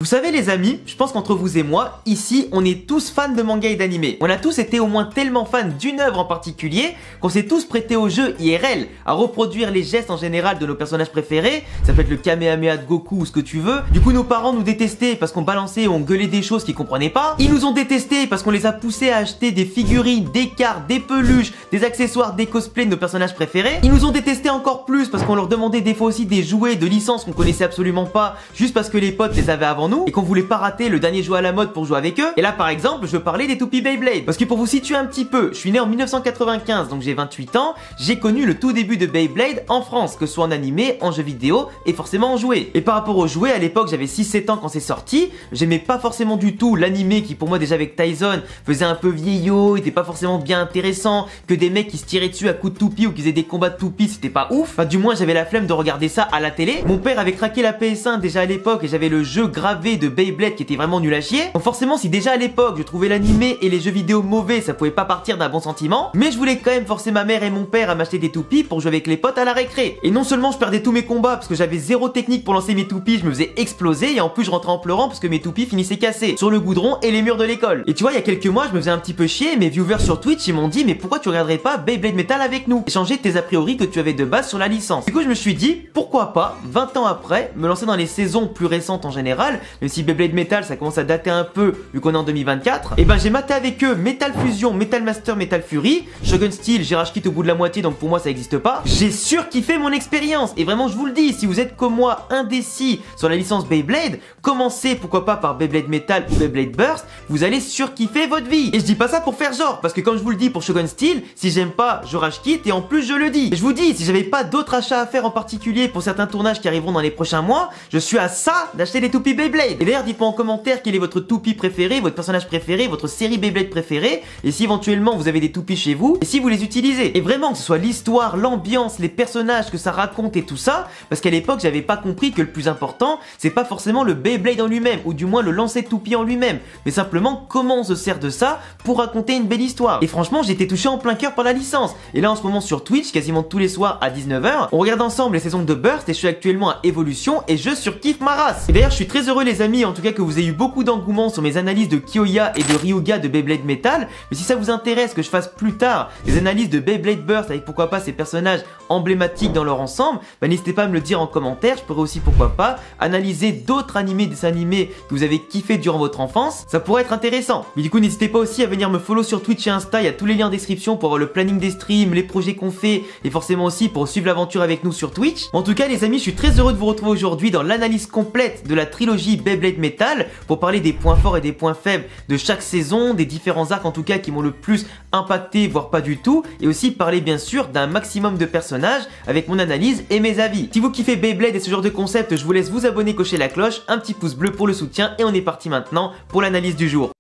Vous savez les amis, je pense qu'entre vous et moi, ici, on est tous fans de manga et d'anime. On a tous été au moins tellement fans d'une œuvre en particulier qu'on s'est tous prêtés au jeu IRL, à reproduire les gestes en général de nos personnages préférés. Ça peut être le Kamehameha de Goku ou ce que tu veux. Du coup, nos parents nous détestaient parce qu'on balançait et on gueulait des choses qu'ils comprenaient pas. Ils nous ont détestés parce qu'on les a poussés à acheter des figurines, des cartes, des peluches, des accessoires, des cosplays de nos personnages préférés. Ils nous ont détestés encore plus parce qu'on leur demandait des fois aussi des jouets de licence qu'on connaissait absolument pas, juste parce que les potes les avaient avant nous et qu'on voulait pas rater le dernier jouet à la mode pour jouer avec eux. Et là par exemple, je veux parler des toupies Beyblade. Parce que pour vous situer un petit peu, je suis né en 1995, donc j'ai 28 ans, j'ai connu le tout début de Beyblade en France, que ce soit en animé, en jeu vidéo et forcément en jouet. Et par rapport aux jouets, à l'époque j'avais 6-7 ans quand c'est sorti, j'aimais pas forcément du tout l'animé qui pour moi déjà avec Tyson faisait un peu vieillot, était pas forcément bien intéressant, que des mecs qui se tiraient dessus à coups de toupie ou qui faisaient des combats de toupies, c'était pas ouf. Enfin du moins j'avais la flemme de regarder ça à la télé. Mon père avait craqué la PS1 déjà à l'époque et j'avais le jeu gravé de Beyblade qui était vraiment nul à chier. Donc forcément si déjà à l'époque je trouvais l'animé et les jeux vidéo mauvais, ça pouvait pas partir d'un bon sentiment, mais je voulais quand même forcer ma mère et mon père à m'acheter des toupies pour jouer avec les potes à la récré. Et non seulement je perdais tous mes combats parce que j'avais zéro technique pour lancer mes toupies, je me faisais exploser et en plus je rentrais en pleurant parce que mes toupies finissaient cassées sur le goudron et les murs de l'école. Et tu vois, il y a quelques mois je me faisais un petit peu chier, mes viewers sur Twitch ils m'ont dit mais pourquoi tu regarderais pas Beyblade Metal avec nous et changer tes a priori que tu avais de base sur la licence. Du coup je me suis dit pourquoi pas 20 ans après me lancer dans les saisons plus récentes en général, même si Beyblade Metal ça commence à dater un peu vu qu'on est en 2024. Et ben j'ai maté avec eux Metal Fusion, Metal Master, Metal Fury, Shogun Steel, j'ai rage quitte au bout de la moitié donc pour moi ça existe pas. J'ai surkiffé mon expérience et vraiment je vous le dis, si vous êtes comme moi indécis sur la licence Beyblade, commencez pourquoi pas par Beyblade Metal ou Beyblade Burst, vous allez surkiffer votre vie. Et je dis pas ça pour faire genre, parce que comme je vous le dis pour Shogun Steel, si j'aime pas je rage quitte et en plus je le dis. Et je vous dis, si j'avais pas d'autres achats à faire en particulier pour certains tournages qui arriveront dans les prochains mois, je suis à ça d'acheter des toupies Beyblade. Et d'ailleurs dites-moi en commentaire quel est votre toupie préféré, votre personnage préféré, votre série Beyblade préférée, et si éventuellement vous avez des toupies chez vous, et si vous les utilisez. Et vraiment que ce soit l'histoire, l'ambiance, les personnages que ça raconte et tout ça, parce qu'à l'époque j'avais pas compris que le plus important c'est pas forcément le Beyblade en lui-même, ou du moins le lancer de toupie en lui-même, mais simplement comment on se sert de ça pour raconter une belle histoire. Et franchement j'étais touché en plein cœur par la licence. Et là en ce moment sur Twitch, quasiment tous les soirs à 19h, on regarde ensemble les saisons de Burst et je suis actuellement à Evolution et je surkiffe ma race. Et d'ailleurs je suis très heureux les amis en tout cas que vous ayez eu beaucoup d'engouement sur mes analyses de Kyoya et de Ryuga de Beyblade Metal. Mais si ça vous intéresse que je fasse plus tard des analyses de Beyblade Burst avec pourquoi pas ces personnages emblématiques dans leur ensemble, bah n'hésitez pas à me le dire en commentaire. Je pourrais aussi pourquoi pas analyser d'autres animés, des animés que vous avez kiffé durant votre enfance, ça pourrait être intéressant. Mais du coup n'hésitez pas aussi à venir me follow sur Twitch et Insta, il y a tous les liens en description pour avoir le planning des streams, les projets qu'on fait et forcément aussi pour suivre l'aventure avec nous sur Twitch. En tout cas les amis, je suis très heureux de vous retrouver aujourd'hui dans l'analyse complète de la trilogie Beyblade Metal pour parler des points forts et des points faibles de chaque saison, des différents arcs en tout cas qui m'ont le plus impacté voire pas du tout, et aussi parler bien sûr d'un maximum de personnages avec mon analyse et mes avis. Si vous kiffez Beyblade et ce genre de concept, je vous laisse vous abonner, cocher la cloche, un petit pouce bleu pour le soutien et on est parti maintenant pour l'analyse du jour.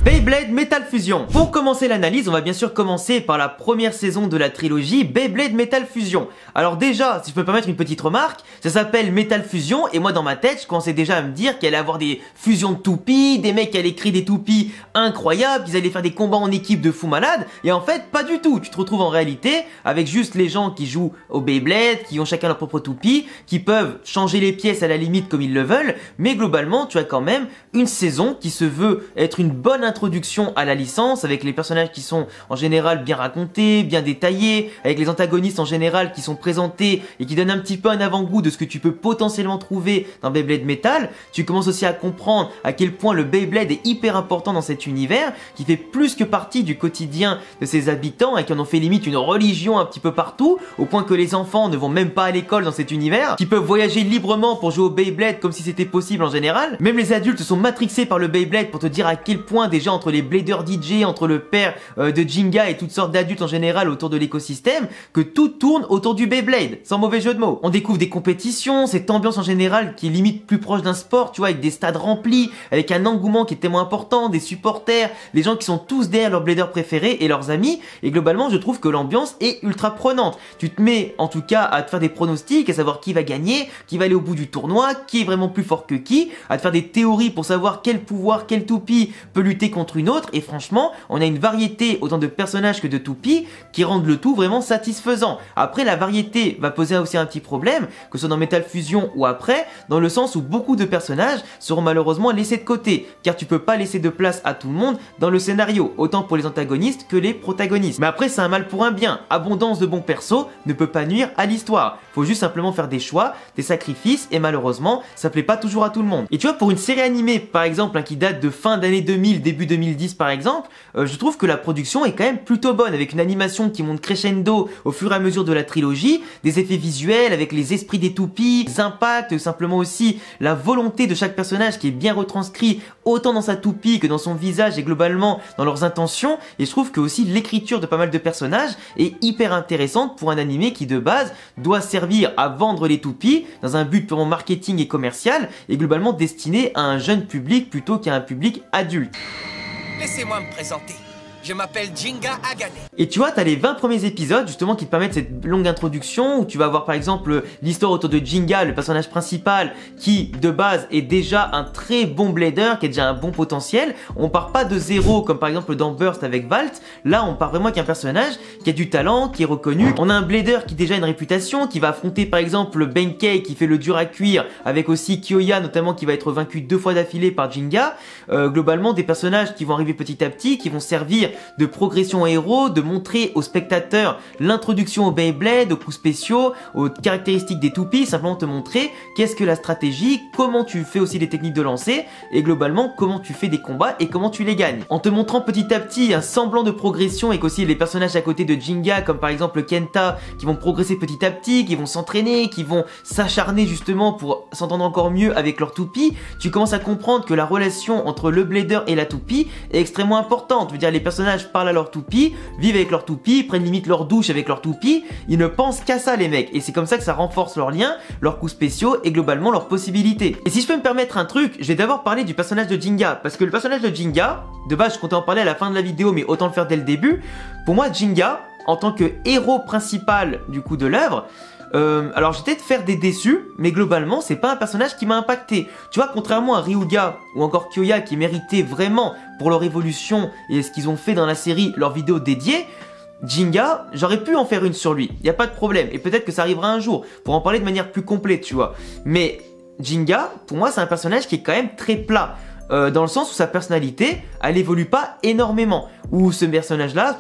Beyblade Metal Fusion. Pour commencer l'analyse, on va bien sûr commencer par la première saison de la trilogie Beyblade Metal Fusion. Alors déjà, si je peux me permettre une petite remarque, ça s'appelle Metal Fusion et moi dans ma tête, je commençais déjà à me dire qu'il allait avoir des fusions de toupies, des mecs qui allaient créer des toupies incroyables, qu'ils allaient faire des combats en équipe de fous malades, et en fait pas du tout. Tu te retrouves en réalité avec juste les gens qui jouent au Beyblade, qui ont chacun leur propre toupie, qui peuvent changer les pièces à la limite comme ils le veulent, mais globalement tu as quand même une saison qui se veut être une bonne introduction à la licence, avec les personnages qui sont en général bien racontés, bien détaillés, avec les antagonistes en général qui sont présentés et qui donnent un petit peu un avant-goût de ce que tu peux potentiellement trouver dans Beyblade Metal. Tu commences aussi à comprendre à quel point le Beyblade est hyper important dans cet univers, qui fait plus que partie du quotidien de ses habitants et qui en ont fait limite une religion un petit peu partout, au point que les enfants ne vont même pas à l'école dans cet univers, qui peuvent voyager librement pour jouer au Beyblade comme si c'était possible en général. Même les adultes sont matrixés par le Beyblade pour te dire à quel point déjà entre les bladers DJ, entre le père de Jinga et toutes sortes d'adultes en général autour de l'écosystème, que tout tourne autour du Beyblade, sans mauvais jeu de mots. On découvre des compétitions, cette ambiance en général qui est limite plus proche d'un sport, tu vois, avec des stades remplis, avec un engouement qui est tellement important, des supporters, des gens qui sont tous derrière leurs bladers préférés et leurs amis, et globalement je trouve que l'ambiance est ultra prenante. Tu te mets en tout cas à te faire des pronostics, à savoir qui va gagner, qui va aller au bout du tournoi, qui est vraiment plus fort que qui, à te faire des théories pour savoir quel pouvoir, quelle toupie peut lutter contre une autre, et franchement, on a une variété autant de personnages que de toupies qui rendent le tout vraiment satisfaisant. Après, la variété va poser aussi un petit problème, que ce soit dans Metal Fusion ou après, dans le sens où beaucoup de personnages seront malheureusement laissés de côté, car tu peux pas laisser de place à tout le monde dans le scénario, autant pour les antagonistes que les protagonistes. Mais après, c'est un mal pour un bien. Abondance de bons persos ne peut pas nuire à l'histoire. Faut juste simplement faire des choix, des sacrifices, et malheureusement, ça plaît pas toujours à tout le monde. Et tu vois, pour une série animée, par exemple, hein, qui date de fin d'année 2000, début 2010 par exemple, je trouve que la production est quand même plutôt bonne, avec une animation qui monte crescendo au fur et à mesure de la trilogie, des effets visuels avec les esprits des toupies, des impacts, simplement aussi la volonté de chaque personnage qui est bien retranscrit autant dans sa toupie que dans son visage et globalement dans leurs intentions. Et je trouve que aussi l'écriture de pas mal de personnages est hyper intéressante pour un animé qui de base doit servir à vendre les toupies dans un but purement marketing et commercial et globalement destiné à un jeune public plutôt qu'à un public adulte. Laissez-moi me présenter. Je m'appelle Jinga Agane. Et tu vois, t'as les 20 premiers épisodes justement qui te permettent cette longue introduction où tu vas voir par exemple l'histoire autour de Jinga, le personnage principal qui de base est déjà un très bon blader, qui a déjà un bon potentiel. On part pas de zéro comme par exemple dans Burst avec Valt. Là on part vraiment avec un personnage qui a du talent, qui est reconnu. On a un blader qui a déjà une réputation, qui va affronter par exemple Benkei qui fait le dur à cuire, avec aussi Kyoya notamment qui va être vaincu 2 fois d'affilée par Jinga. Globalement des personnages qui vont arriver petit à petit, qui vont servir de progression héros, de montrer aux spectateurs l'introduction au Beyblade, aux coups spéciaux, aux caractéristiques des toupies, simplement te montrer qu'est-ce que la stratégie, comment tu fais aussi les techniques de lancer et globalement comment tu fais des combats et comment tu les gagnes. En te montrant petit à petit un semblant de progression et qu'aussi les personnages à côté de Jinga comme par exemple Kenta qui vont progresser petit à petit, qui vont s'entraîner, qui vont s'acharner justement pour s'entendre encore mieux avec leur toupie, tu commences à comprendre que la relation entre le blader et la toupie est extrêmement importante. Je veux dire, les personnages parlent à leur toupie, vivent avec leur toupie, prennent limite leur douche avec leur toupie, ils ne pensent qu'à ça les mecs, et c'est comme ça que ça renforce leurs liens, leurs coups spéciaux et globalement leurs possibilités. Et si je peux me permettre un truc, je vais d'abord parler du personnage de Jinga, parce que le personnage de Jinga, de base je comptais en parler à la fin de la vidéo mais autant le faire dès le début. Pour moi Jinga, en tant que héros principal du coup de l'œuvre, alors j'ai peut-être faire des déçus, mais globalement c'est pas un personnage qui m'a impacté. Tu vois, contrairement à Ryuga ou encore Kyoya qui méritaient vraiment pour leur évolution et ce qu'ils ont fait dans la série, leur vidéo dédiée, Jinga, j'aurais pu en faire une sur lui, y a pas de problème, et peut-être que ça arrivera un jour, pour en parler de manière plus complète, tu vois. Mais Jinga, pour moi c'est un personnage qui est quand même très plat. Dans le sens où sa personnalité, elle évolue pas énormément. Où ce personnage-là,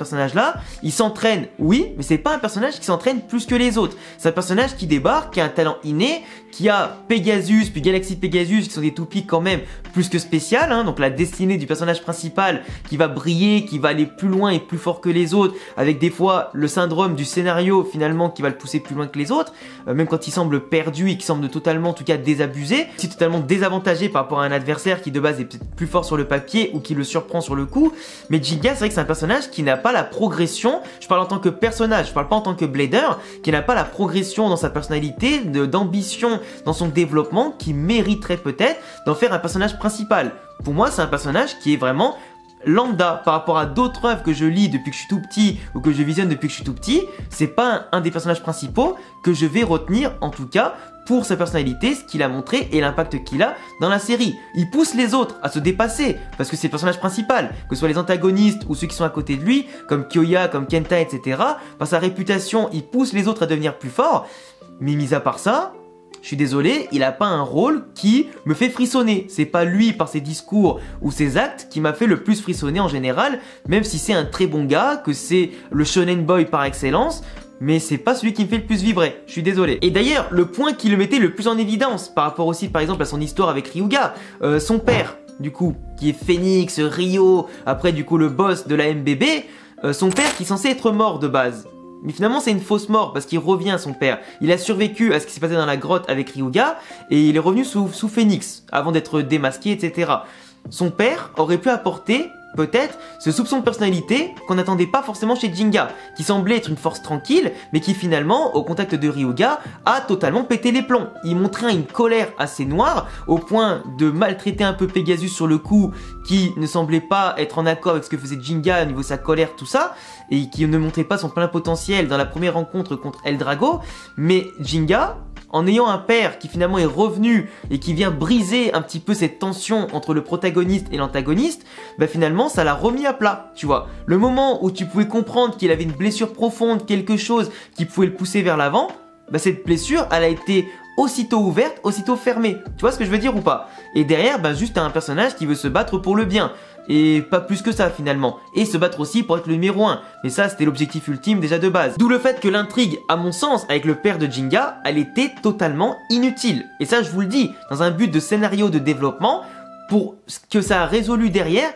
il s'entraîne, oui, mais c'est pas un personnage qui s'entraîne plus que les autres. C'est un personnage qui débarque, qui a un talent inné, qui a Pegasus, puis Galaxy Pegasus, qui sont des toupies quand même plus que spéciales, hein, donc la destinée du personnage principal qui va briller, qui va aller plus loin et plus fort que les autres, avec des fois le syndrome du scénario finalement qui va le pousser plus loin que les autres, même quand il semble perdu et qui semble totalement, en tout cas désabusé, si totalement désavantagé par rapport à un adversaire qui de base est peut-être plus fort sur le papier ou qui le surprend sur le coup. Mais Jinga, c'est vrai que c'est un personnage qui n'a pas la progression, je parle en tant que personnage, je parle pas en tant que blader, qui n'a pas la progression dans sa personnalité, d'ambition dans son développement, qui mériterait peut-être d'en faire un personnage principal. Pour moi, c'est un personnage qui est vraiment lambda par rapport à d'autres œuvres que je lis depuis que je suis tout petit ou que je visionne depuis que je suis tout petit. C'est pas un des personnages principaux que je vais retenir, en tout cas pour sa personnalité, ce qu'il a montré et l'impact qu'il a dans la série. Il pousse les autres à se dépasser parce que c'est le personnage principal, que ce soit les antagonistes ou ceux qui sont à côté de lui, comme Kyoya, comme Kenta, etc. Par sa réputation, il pousse les autres à devenir plus forts. Mais mis à part ça, je suis désolé, il a pas un rôle qui me fait frissonner. C'est pas lui par ses discours ou ses actes qui m'a fait le plus frissonner en général, même si c'est un très bon gars, que c'est le shonen boy par excellence. Mais c'est pas celui qui me fait le plus vibrer, je suis désolé. Et d'ailleurs, le point qui le mettait le plus en évidence, par rapport aussi par exemple à son histoire avec Ryuga, son père, du coup, qui est Phoenix, Ryo, après du coup le boss de la MBB, son père qui est censé être mort de base. Mais finalement c'est une fausse mort parce qu'il revient son père. Il a survécu à ce qui s'est passé dans la grotte avec Ryuga et il est revenu sous Phoenix avant d'être démasqué, etc. Son père aurait pu apporter peut-être ce soupçon de personnalité qu'on n'attendait pas forcément chez Jinga, qui semblait être une force tranquille, mais qui finalement, au contact de Ryuga, a totalement pété les plombs. Il montrait une colère assez noire, au point de maltraiter un peu Pegasus sur le coup, qui ne semblait pas être en accord avec ce que faisait Jinga au niveau de sa colère, tout ça, et qui ne montrait pas son plein potentiel dans la première rencontre contre Eldrago. Mais Jinga, en ayant un père qui finalement est revenu et qui vient briser un petit peu cette tension entre le protagoniste et l'antagoniste, bah finalement ça l'a remis à plat, tu vois. Le moment où tu pouvais comprendre qu'il avait une blessure profonde, quelque chose qui pouvait le pousser vers l'avant, bah cette blessure, elle a été aussitôt ouverte, aussitôt fermée. Tu vois ce que je veux dire ou pas? Et derrière, bah juste t'as un personnage qui veut se battre pour le bien. Et pas plus que ça finalement. Et se battre aussi pour être le numéro 1. Mais ça c'était l'objectif ultime déjà de base. D'où le fait que l'intrigue, à mon sens, avec le père de Jinga, elle était totalement inutile. Et ça je vous le dis, dans un but de scénario de développement, pour ce que ça a résolu derrière,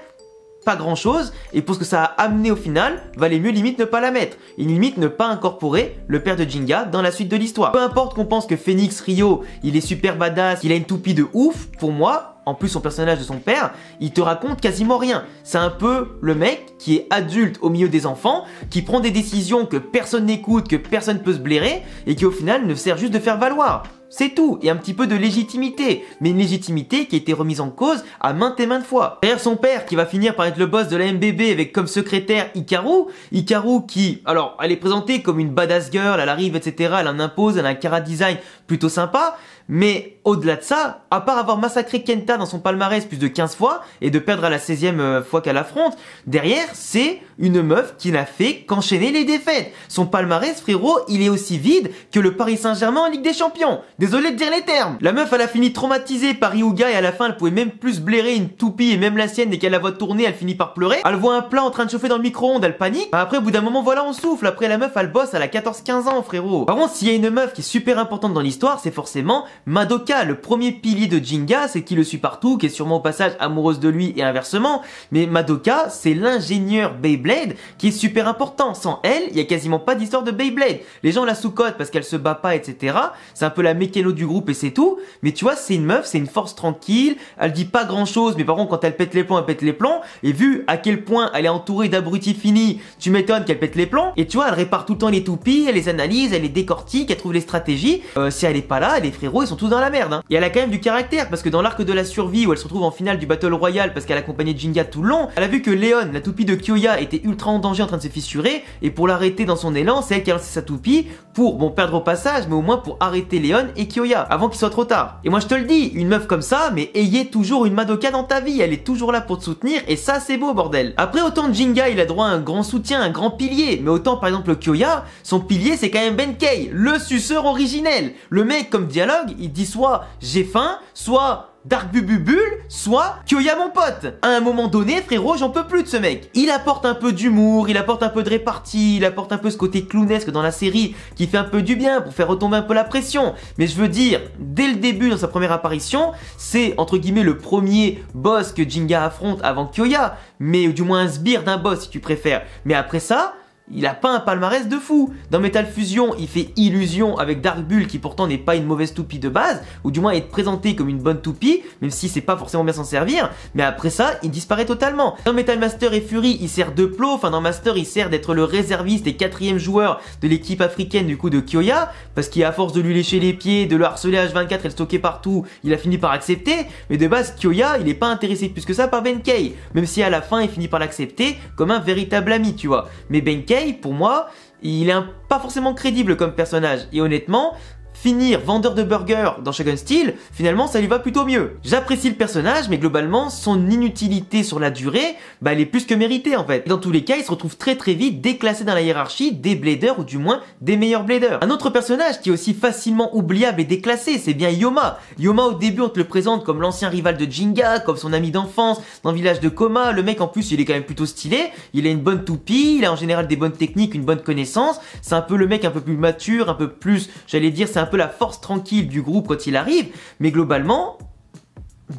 pas grand chose, et pour ce que ça a amené au final, valait mieux limite ne pas la mettre, et limite ne pas incorporer le père de Jinga dans la suite de l'histoire. Peu importe qu'on pense que Phoenix Ryo, il est super badass, il a une toupie de ouf, pour moi, en plus son personnage de son père, il te raconte quasiment rien. C'est un peu le mec qui est adulte au milieu des enfants, qui prend des décisions que personne n'écoute, que personne peut se blairer, et qui au final ne sert juste de faire valoir. C'est tout, et un petit peu de légitimité, mais une légitimité qui a été remise en cause à maintes et maintes fois. Derrière son père qui va finir par être le boss de la MBB avec comme secrétaire Hikaru qui, alors, elle est présentée comme une badass girl, elle arrive, etc., elle en impose, elle a un chara design plutôt sympa, mais au-delà de ça, à part avoir massacré Kenta dans son palmarès plus de 15 fois et de perdre à la 16e fois qu'elle affronte, derrière, c'est une meuf qui n'a fait qu'enchaîner les défaites. Son palmarès, frérot, il est aussi vide que le Paris Saint-Germain en Ligue des Champions. Désolé de dire les termes. La meuf, elle a fini traumatisée par Hyuga et à la fin, elle pouvait même plus blairer une toupie et même la sienne dès qu'elle la voit tourner, elle finit par pleurer. Elle voit un plat en train de chauffer dans le micro-ondes, elle panique. Après, au bout d'un moment, voilà, on souffle. Après, la meuf, elle bosse, elle a 14-15 ans, frérot. Par contre, s'il y a une meuf qui est super importante dans l'histoire, c'est forcément Madoka, le premier pilier de Jinga, c'est qui le suit partout, qui est sûrement au passage amoureuse de lui et inversement. Mais Madoka, c'est l'ingénieur Beyblade qui est super important. Sans elle, il y a quasiment pas d'histoire de Beyblade. Les gens la sous-cotent parce qu'elle se bat pas, etc. C'est un peu la mécano du groupe et c'est tout. Mais tu vois, c'est une meuf, c'est une force tranquille. Elle dit pas grand chose, mais par contre, quand elle pète les plombs, elle pète les plombs. Et vu à quel point elle est entourée d'abrutis finis, tu m'étonnes qu'elle pète les plombs. Et tu vois, elle répare tout le temps les toupies, elle les analyse, elle les décortique, elle trouve les stratégies. Si elle est pas là, les frérots, ils sont tous dans la merde. Hein. Et elle a quand même du caractère parce que dans l'arc de la survie où elle se retrouve en finale du Battle Royale parce qu'elle accompagnait Jinga tout le long, elle a vu que Léon, la toupie de Kyoya, était ultra en danger en train de se fissurer. Et pour l'arrêter dans son élan, c'est elle qui a lancé sa toupie pour, bon, perdre au passage, mais au moins pour arrêter Léon et Kyoya avant qu'il soit trop tard. Et moi je te le dis, une meuf comme ça, mais ayez toujours une Madoka dans ta vie, elle est toujours là pour te soutenir et ça c'est beau bordel. Après autant Jinga il a droit à un grand soutien, un grand pilier, mais autant par exemple Kyoya, son pilier c'est quand même Benkei, le suceur originel. Le mec comme dialogue, il dit soit j'ai faim, soit Dark Bububule, soit Kyoya mon pote. À un moment donné, frérot, j'en peux plus de ce mec. Il apporte un peu d'humour, il apporte un peu de répartie, il apporte un peu ce côté clownesque dans la série qui fait un peu du bien pour faire retomber un peu la pression. Mais je veux dire, dès le début, dans sa première apparition, c'est entre guillemets le premier boss que Jinga affronte avant Kyoya, mais du moins un sbire d'un boss si tu préfères. Mais après ça, il a pas un palmarès de fou. Dans Metal Fusion, il fait illusion avec Dark Bull qui pourtant n'est pas une mauvaise toupie de base, ou du moins est présenté comme une bonne toupie, même si c'est pas forcément bien s'en servir. Mais après ça, il disparaît totalement. Dans Metal Master et Fury, il sert de plot. Enfin, dans Master, il sert d'être le réserviste et 4e joueur de l'équipe africaine du coup de Kyoya, parce qu'à force de lui lécher les pieds, de le harceler H24 et le stocker partout, il a fini par accepter. Mais de base, Kyoya, il est pas intéressé plus que ça par Benkei, même si à la fin, il finit par l'accepter comme un véritable ami, tu vois. Mais Benkei, pour moi, il est pas forcément crédible comme personnage. Et honnêtement, finir vendeur de burgers dans Shogun Steel, finalement ça lui va plutôt mieux. J'apprécie le personnage, mais globalement, son inutilité sur la durée, bah elle est plus que méritée en fait. Et dans tous les cas, il se retrouve très vite déclassé dans la hiérarchie des bladers, ou du moins des meilleurs bladers. Un autre personnage qui est aussi facilement oubliable et déclassé, c'est bien Yoma. Yoma, au début, on te le présente comme l'ancien rival de Jinga, comme son ami d'enfance dans le village de Koma. Le mec en plus, il est quand même plutôt stylé, il a une bonne toupie, il a en général des bonnes techniques, une bonne connaissance. C'est un peu le mec un peu plus mature, un peu plus, j'allais dire, c'est un peu la force tranquille du groupe quand il arrive, mais globalement,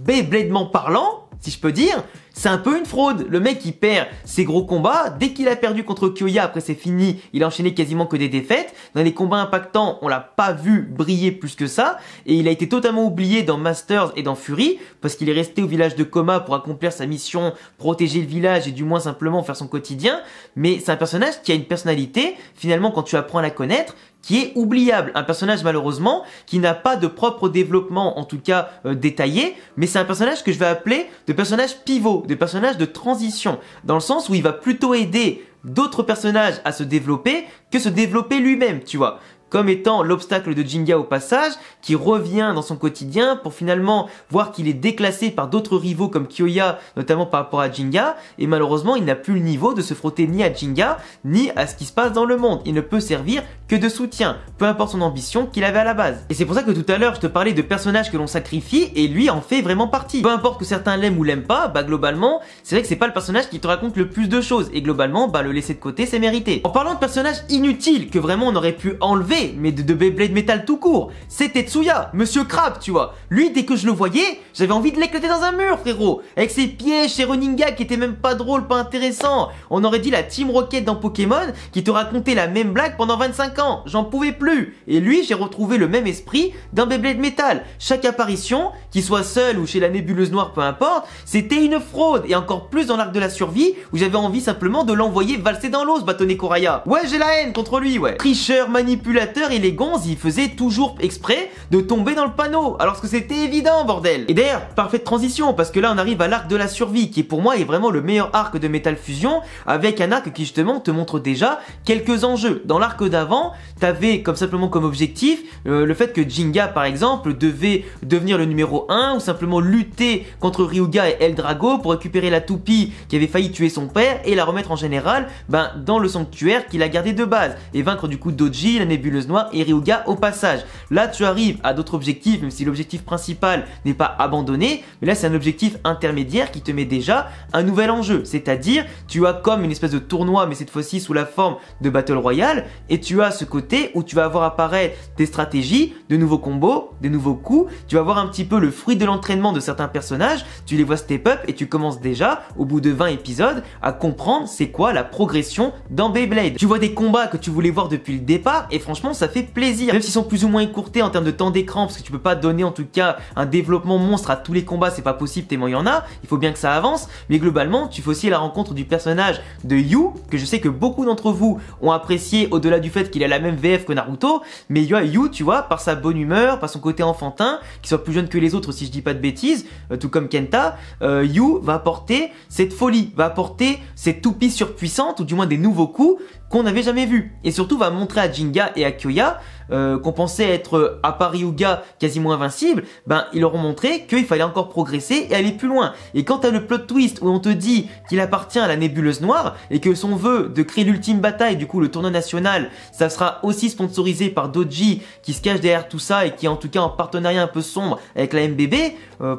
Beybladement parlant, si je peux dire, c'est un peu une fraude. Le mec il perd ses gros combats, dès qu'il a perdu contre Kyoya, après c'est fini, il a enchaîné quasiment que des défaites. Dans les combats impactants, on l'a pas vu briller plus que ça, et il a été totalement oublié dans Masters et dans Fury, parce qu'il est resté au village de Koma pour accomplir sa mission, protéger le village et du moins simplement faire son quotidien. Mais c'est un personnage qui a une personnalité, finalement quand tu apprends à la connaître, qui est oubliable. Un personnage malheureusement qui n'a pas de propre développement, en tout cas détaillé, mais c'est un personnage que je vais appeler de personnage pivot, de personnage de transition, dans le sens où il va plutôt aider d'autres personnages à se développer que se développer lui-même, tu vois. comme étant l'obstacle de Jinga au passage, qui revient dans son quotidien pour finalement voir qu'il est déclassé par d'autres rivaux comme Kyoya, notamment par rapport à Jinga, et malheureusement il n'a plus le niveau de se frotter ni à Jinga, ni à ce qui se passe dans le monde. Il ne peut servir que de soutien, peu importe son ambition qu'il avait à la base. Et c'est pour ça que tout à l'heure je te parlais de personnages que l'on sacrifie, et lui en fait vraiment partie. Peu importe que certains l'aiment ou l'aiment pas, bah globalement, c'est vrai que c'est pas le personnage qui te raconte le plus de choses, et globalement, bah le laisser de côté c'est mérité. En parlant de personnages inutiles, que vraiment on aurait pu enlever, mais de Beyblade Metal tout court, c'est Tetsuya, Monsieur Crab, tu vois. Lui, dès que je le voyais, j'avais envie de l'éclater dans un mur, frérot. Avec ses pièges, ses running gags qui étaient même pas drôles, pas intéressants. On aurait dit la Team Rocket dans Pokémon qui te racontait la même blague pendant 25 ans. J'en pouvais plus. Et lui, j'ai retrouvé le même esprit dans Beyblade Metal. Chaque apparition, qu'il soit seul ou chez la nébuleuse noire, peu importe, c'était une fraude. Et encore plus dans l'arc de la survie, où j'avais envie simplement de l'envoyer valser dans l'eau, ce bâtonnet Koraya. Ouais, j'ai la haine contre lui, ouais. Tricheur, manipulateur, et les gonzes, ils faisaient toujours exprès de tomber dans le panneau, alors que c'était évident, bordel. Et d'ailleurs, parfaite transition, parce que là on arrive à l'arc de la survie, qui pour moi est vraiment le meilleur arc de Metal Fusion, avec un arc qui justement te montre déjà quelques enjeux. Dans l'arc d'avant, t'avais comme simplement comme objectif le fait que Jinga par exemple devait devenir le numéro 1, ou simplement lutter contre Ryuga et Eldrago pour récupérer la toupie qui avait failli tuer son père et la remettre en général dans le sanctuaire qu'il a gardé de base, et vaincre du coup Doji, la nébuleuse noire et Ryuga au passage. Là tu arrives à d'autres objectifs, même si l'objectif principal n'est pas abandonné, mais là c'est un objectif intermédiaire qui te met déjà un nouvel enjeu, c'est-à-dire tu as comme une espèce de tournoi, mais cette fois-ci sous la forme de Battle Royale, et tu as ce côté où tu vas voir apparaître des stratégies, de nouveaux combos, des nouveaux coups, tu vas voir un petit peu le fruit de l'entraînement de certains personnages, tu les vois step up et tu commences déjà, au bout de 20 épisodes, à comprendre c'est quoi la progression dans Beyblade. Tu vois des combats que tu voulais voir depuis le départ, et franchement ça fait plaisir, même s'ils sont plus ou moins écourtés en termes de temps d'écran, parce que tu peux pas donner en tout cas un développement monstre à tous les combats, c'est pas possible tellement il y en a, il faut bien que ça avance, mais globalement tu fais aussi la rencontre du personnage de Yu, que je sais que beaucoup d'entre vous ont apprécié au-delà du fait qu'il a la même VF que Naruto, mais Yu, tu vois, par sa bonne humeur, par son côté enfantin, qu'il soit plus jeune que les autres si je dis pas de bêtises, tout comme Kenta, Yu va apporter cette folie, va apporter cette toupie surpuissante, ou du moins des nouveaux coups qu'on n'avait jamais vu, et surtout va montrer à Jinga et à Kyoya qu'on pensait être à part Ryuga quasiment invincible, ils leur ont montré qu'il fallait encore progresser et aller plus loin. Et quand t'as le plot twist où on te dit qu'il appartient à la nébuleuse noire et que son vœu de créer l'ultime bataille, du coup le tournoi national, ça sera aussi sponsorisé par Doji qui se cache derrière tout ça et qui est en tout cas en partenariat un peu sombre avec la MBB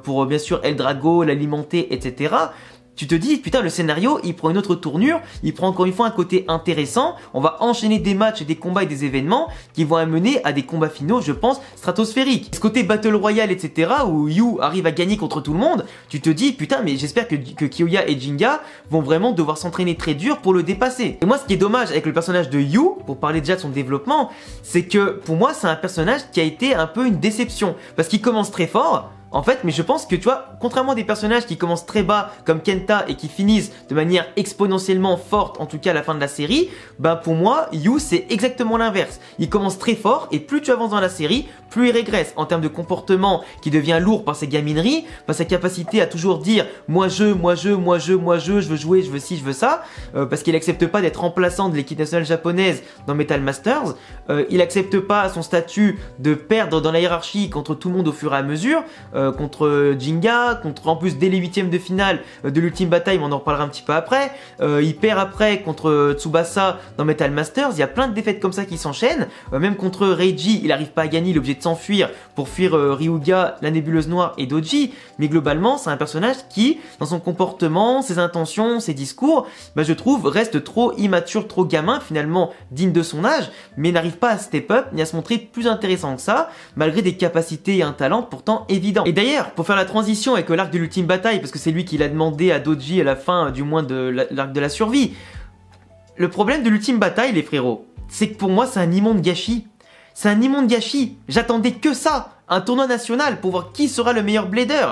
pour bien sûr Eldrago, l'alimenter, etc. Tu te dis, putain, le scénario, il prend une autre tournure, il prend encore une fois un côté intéressant, on va enchaîner des matchs et des combats et des événements qui vont amener à des combats finaux, je pense, stratosphériques. Ce côté Battle Royale, etc., où Yu arrive à gagner contre tout le monde, tu te dis, putain, mais j'espère que Kyoya et Jinga vont vraiment devoir s'entraîner très dur pour le dépasser. Et moi, ce qui est dommage avec le personnage de Yu, pour parler déjà de son développement, c'est que, pour moi, c'est un personnage qui a été un peu une déception, parce qu'il commence très fort, en fait, mais je pense que tu vois, contrairement à des personnages qui commencent très bas comme Kenta et qui finissent de manière exponentiellement forte, en tout cas à la fin de la série, pour moi, Yu c'est exactement l'inverse. Il commence très fort et plus tu avances dans la série, plus il régresse en termes de comportement qui devient lourd par ses gamineries, par sa capacité à toujours dire moi je veux jouer, je veux ci, je veux ça, parce qu'il accepte pas d'être remplaçant de l'équipe nationale japonaise dans Metal Masters, il accepte pas son statut de perdre dans la hiérarchie contre tout le monde au fur et à mesure, contre Jinga, contre en plus dès les huitièmes de finale de l'ultime bataille, mais on en reparlera un petit peu après, il perd après contre Tsubasa dans Metal Masters, il y a plein de défaites comme ça qui s'enchaînent, même contre Reiji, il arrive pas à gagner, il est obligé de s'enfuir pour fuir Ryuga, la nébuleuse noire et Doji, mais globalement c'est un personnage qui, dans son comportement, ses intentions, ses discours, je trouve reste trop immature, trop gamin finalement, digne de son âge, mais n'arrive pas à step up ni à se montrer plus intéressant que ça, malgré des capacités et un talent pourtant évident. Et d'ailleurs, pour faire la transition avec l'arc de l'ultime bataille, parce que c'est lui qui l'a demandé à Doji à la fin du moins de l'arc de la survie, le problème de l'ultime bataille les frérots, c'est que pour moi c'est un immonde gâchis. C'est un immonde gâchis, j'attendais que ça, un tournoi national pour voir qui sera le meilleur blader.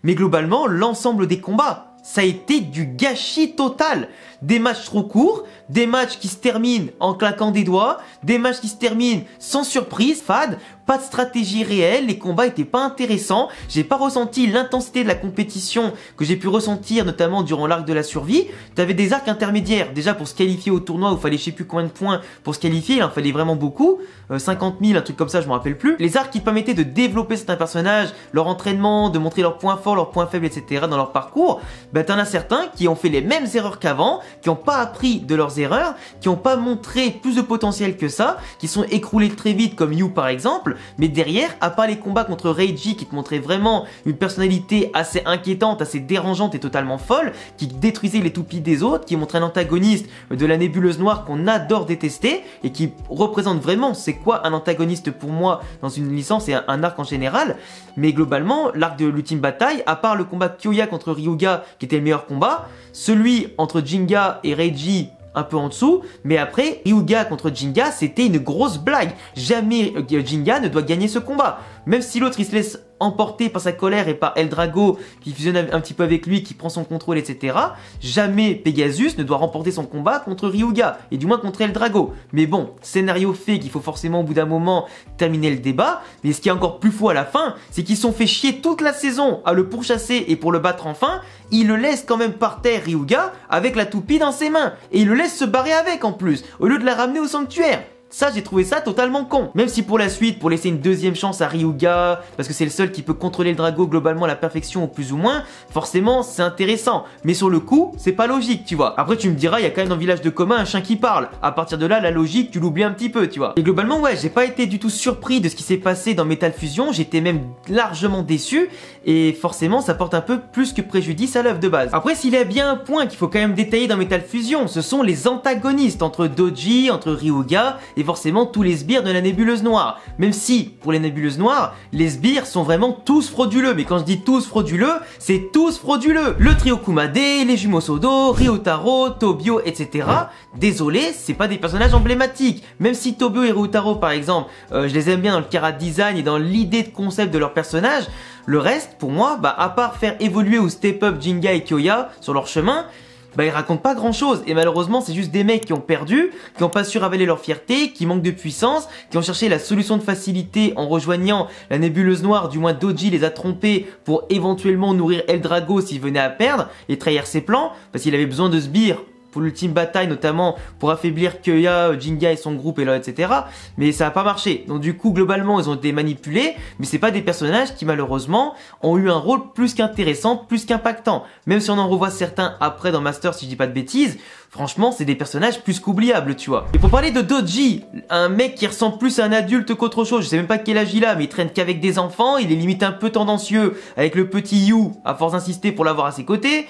Mais globalement, l'ensemble des combats, ça a été du gâchis total. des matchs trop courts, des matchs qui se terminent en claquant des doigts, des matchs qui se terminent sans surprise, fade, pas de stratégie réelle, les combats étaient pas intéressants, j'ai pas ressenti l'intensité de la compétition que j'ai pu ressentir notamment durant l'arc de la survie. T'avais des arcs intermédiaires, déjà pour se qualifier au tournoi où il fallait je sais plus combien de points pour se qualifier, il en fallait vraiment beaucoup, 50 000, un truc comme ça, je me rappelle plus. Les arcs qui permettaient de développer certains personnages, leur entraînement, de montrer leurs points forts, leurs points faibles, etc. dans leur parcours, bah t'en as certains qui ont fait les mêmes erreurs qu'avant, qui ont pas appris de leurs erreurs, qui ont pas montré plus de potentiel que ça, qui sont écroulés très vite comme You par exemple, mais derrière, à part les combats contre Reiji qui te montraient vraiment une personnalité assez inquiétante, assez dérangeante et totalement folle, qui détruisait les toupies des autres, qui montre un antagoniste de la nébuleuse noire qu'on adore détester et qui représente vraiment c'est quoi un antagoniste pour moi dans une licence et un arc en général. Mais globalement, l'arc de l'ultime bataille, à part le combat Kyoya contre Ryuga qui était le meilleur combat, celui entre Jinga et Reiji un peu en dessous, mais après Ryuga contre Jinga c'était une grosse blague. Jamais Jinga ne doit gagner ce combat, même si l'autre il se laisse emporté par sa colère et par Eldrago qui fusionne un petit peu avec lui, qui prend son contrôle, etc. Jamais Pegasus ne doit remporter son combat contre Ryuga, et du moins contre Eldrago. Mais bon, scénario fait qu'il faut forcément au bout d'un moment terminer le débat, mais ce qui est encore plus fou à la fin, c'est qu'ils se sont fait chier toute la saison à le pourchasser et pour le battre enfin, ils le laissent quand même par terre Ryuga avec la toupie dans ses mains, et ils le laissent se barrer avec en plus, au lieu de la ramener au sanctuaire. Ça, j'ai trouvé ça totalement con. Même si pour la suite, pour laisser une deuxième chance à Ryuga, parce que c'est le seul qui peut contrôler le Drago globalement à la perfection ou plus ou moins, forcément, c'est intéressant. Mais sur le coup, c'est pas logique, tu vois. Après, tu me diras, il y a quand même dans Village de Coma un chien qui parle. À partir de là, la logique, tu l'oublies un petit peu, tu vois. Et globalement, ouais, j'ai pas été du tout surpris de ce qui s'est passé dans Metal Fusion. J'étais même largement déçu. Et forcément, ça porte un peu plus que préjudice à l'œuvre de base. Après, s'il y a bien un point qu'il faut quand même détailler dans Metal Fusion, ce sont les antagonistes entre Doji, entre Ryuga et forcément tous les sbires de la nébuleuse noire. Même si, pour les nébuleuses noires, les sbires sont vraiment tous frauduleux. Mais quand je dis tous frauduleux, c'est tous frauduleux. Le trio Kumade, les jumeaux Sodo, Ryotaro, Tobio, etc. Désolé, c'est pas des personnages emblématiques. Même si Tobio et Ryotaro, par exemple, je les aime bien dans le chara design et dans l'idée de concept de leur personnage, le reste, pour moi, bah, à part faire évoluer ou step up Jinga et Kyoya sur leur chemin, bah ils racontent pas grand chose, et malheureusement c'est juste des mecs qui ont perdu, qui ont pas su ravaler leur fierté, qui manquent de puissance, qui ont cherché la solution de facilité en rejoignant la nébuleuse noire, du moins Doji les a trompés pour éventuellement nourrir Eldrago s'il venait à perdre et trahir ses plans, parce qu'il avait besoin de sbires pour l'ultime bataille, notamment pour affaiblir Kyoya, Jinga et son groupe, et là, etc. Mais ça n'a pas marché. Donc du coup, globalement, ils ont été manipulés, mais c'est pas des personnages qui, malheureusement, ont eu un rôle plus qu'intéressant, plus qu'impactant. Même si on en revoit certains après dans Master, si je dis pas de bêtises, franchement, c'est des personnages plus qu'oubliables, tu vois. Et pour parler de Doji, un mec qui ressemble plus à un adulte qu'autre chose, je sais même pas quel âge il a, mais il traîne qu'avec des enfants, il est limite un peu tendancieux avec le petit You, à force d'insister pour l'avoir à ses côtés,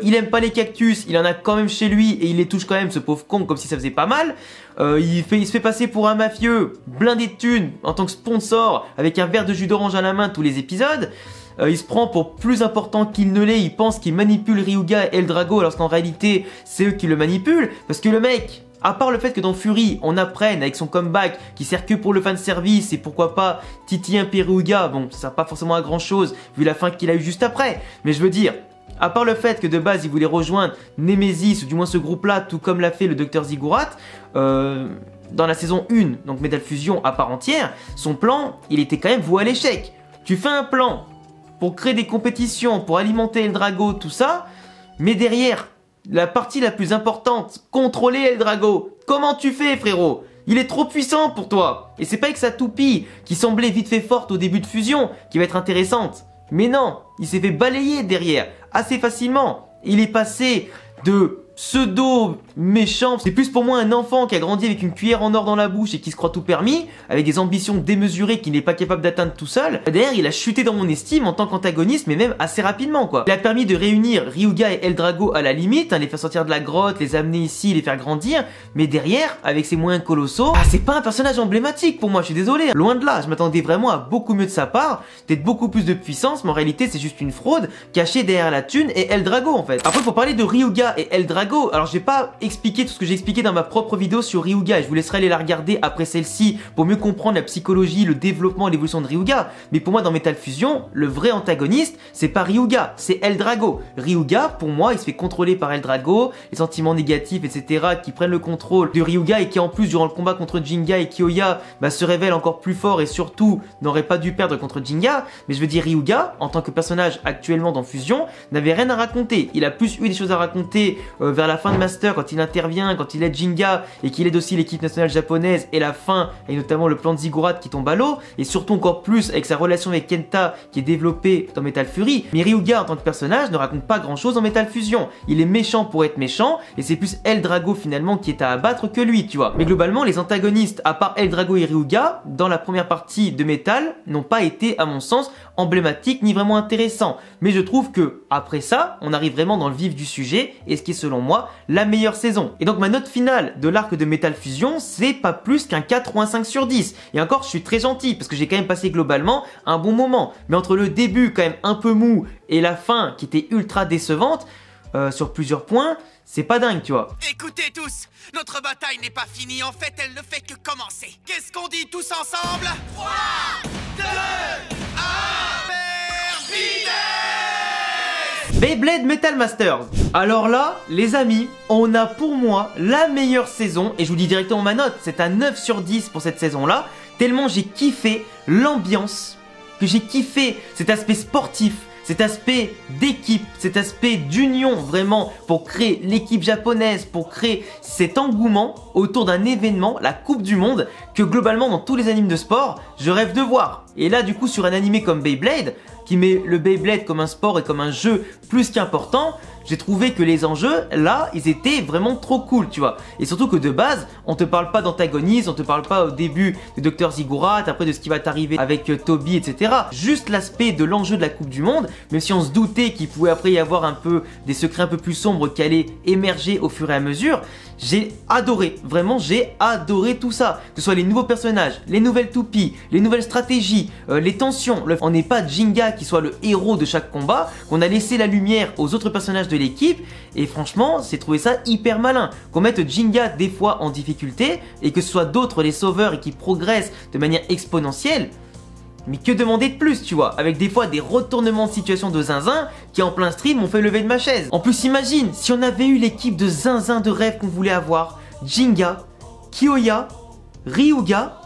il aime pas les cactus, il en a quand même chez lui, et il les touche quand même, ce pauvre con, comme si ça faisait pas mal. Il se fait passer pour un mafieux, blindé de thunes, en tant que sponsor, avec un verre de jus d'orange à la main tous les épisodes. Il se prend pour plus important qu'il ne l'est, il pense qu'il manipule Ryuga et Eldrago, alors qu'en réalité, c'est eux qui le manipulent, parce que le mec, à part le fait que dans Fury, on apprenne avec son comeback qui sert que pour le fanservice et pourquoi pas titiller un peu Ryuga, bon, ça sert pas forcément à grand chose, vu la fin qu'il a eu juste après, mais je veux dire, à part le fait que de base il voulait rejoindre Nemesis, ou du moins ce groupe-là, tout comme l'a fait le Dr Ziggurat, dans la saison 1, donc Metal Fusion à part entière, son plan, il était quand même voué à l'échec. Tu fais un plan pour créer des compétitions, pour alimenter Eldrago, tout ça, mais derrière, la partie la plus importante, contrôler Eldrago, comment tu fais, frérot? Il est trop puissant pour toi. Et c'est pas avec sa toupie, qui semblait vite fait forte au début de Fusion, qui va être intéressante. Mais non, il s'est fait balayer derrière, assez facilement. Il est passé de pseudo méchant, c'est plus pour moi un enfant qui a grandi avec une cuillère en or dans la bouche et qui se croit tout permis, avec des ambitions démesurées qu'il n'est pas capable d'atteindre tout seul. D'ailleurs, il a chuté dans mon estime en tant qu'antagoniste, mais même assez rapidement, quoi. Il a permis de réunir Ryuga et Eldrago à la limite, hein, les faire sortir de la grotte, les amener ici, les faire grandir, mais derrière, avec ses moyens colossaux, c'est pas un personnage emblématique pour moi, je suis désolé. Loin de là, je m'attendais vraiment à beaucoup mieux de sa part, peut-être beaucoup plus de puissance, mais en réalité, c'est juste une fraude cachée derrière la thune et Eldrago, en fait. Après, pour parler de Ryuga et Eldrago, Drago. Alors j'ai pas expliqué tout ce que j'ai expliqué dans ma propre vidéo sur Ryuga et je vous laisserai aller la regarder après celle-ci pour mieux comprendre la psychologie, le développement et l'évolution de Ryuga. Mais pour moi dans Metal Fusion, le vrai antagoniste c'est pas Ryuga, c'est Eldrago. Ryuga pour moi il se fait contrôler par Eldrago, les sentiments négatifs etc. qui prennent le contrôle de Ryuga et qui en plus durant le combat contre Jinga et Kiyoya se révèle encore plus fort et surtout n'aurait pas dû perdre contre Jinga. Mais je veux dire Ryuga en tant que personnage actuellement dans Fusion n'avait rien à raconter. Il a plus eu des choses à raconter vers la fin de Master quand il intervient, quand il aide Jinga et qu'il aide aussi l'équipe nationale japonaise et la fin et notamment le plan de Ziggurat qui tombe à l'eau et surtout encore plus avec sa relation avec Kenta qui est développée dans Metal Fury. Mais Ryuga en tant que personnage ne raconte pas grand chose dans Metal Fusion. Il est méchant pour être méchant et c'est plus Eldrago finalement qui est à abattre que lui, tu vois. Mais globalement les antagonistes à part Eldrago et Ryuga dans la première partie de Metal n'ont pas été à mon sens emblématiques ni vraiment intéressants. Mais je trouve que après ça on arrive vraiment dans le vif du sujet et ce qui est selon moi la meilleure saison. Et donc ma note finale de l'arc de Metal Fusion c'est pas plus qu'un 4 ou un 5 sur 10. Et encore je suis très gentil parce que j'ai quand même passé globalement un bon moment. Mais entre le début quand même un peu mou et la fin qui était ultra décevante sur plusieurs points, c'est pas dingue tu vois. Écoutez tous, notre bataille n'est pas finie, en fait elle ne fait que commencer. Qu'est-ce qu'on dit tous ensemble? 3, 2, 1, Perfides! Beyblade Metal Masters. Alors là, les amis, on a pour moi la meilleure saison et je vous dis directement ma note, c'est un 9 sur 10 pour cette saison-là, tellement j'ai kiffé l'ambiance, que j'ai kiffé cet aspect sportif, cet aspect d'équipe, cet aspect d'union vraiment pour créer l'équipe japonaise, pour créer cet engouement autour d'un événement, la Coupe du Monde, que globalement dans tous les animes de sport, je rêve de voir. Et là du coup sur un animé comme Beyblade, qui met le Beyblade comme un sport et comme un jeu plus qu'important, j'ai trouvé que les enjeux, là, ils étaient vraiment trop cool, tu vois. Et surtout que de base, on te parle pas d'antagonisme, on te parle pas au début de Dr Ziggurat, après de ce qui va t'arriver avec Toby, etc. Juste l'aspect de l'enjeu de la Coupe du Monde, même si on se doutait qu'il pouvait après y avoir un peu des secrets un peu plus sombres qui allaient émerger au fur et à mesure. J'ai adoré, vraiment j'ai adoré tout ça. Que ce soit les nouveaux personnages, les nouvelles toupies, les nouvelles stratégies, les tensions. On n'est pas Jinga qui soit le héros de chaque combat, qu'on a laissé la lumière aux autres personnages de l'équipe. Et franchement, j'ai trouvé ça hyper malin. Qu'on mette Jinga des fois en difficulté et que ce soit d'autres les sauveurs et qui progressent de manière exponentielle. Mais que demander de plus, tu vois, avec des fois des retournements de situation de zinzin qui en plein stream m'ont fait lever de ma chaise. En plus imagine, si on avait eu l'équipe de zinzin de rêve qu'on voulait avoir, Jinga, Kiyoya, Ryuga,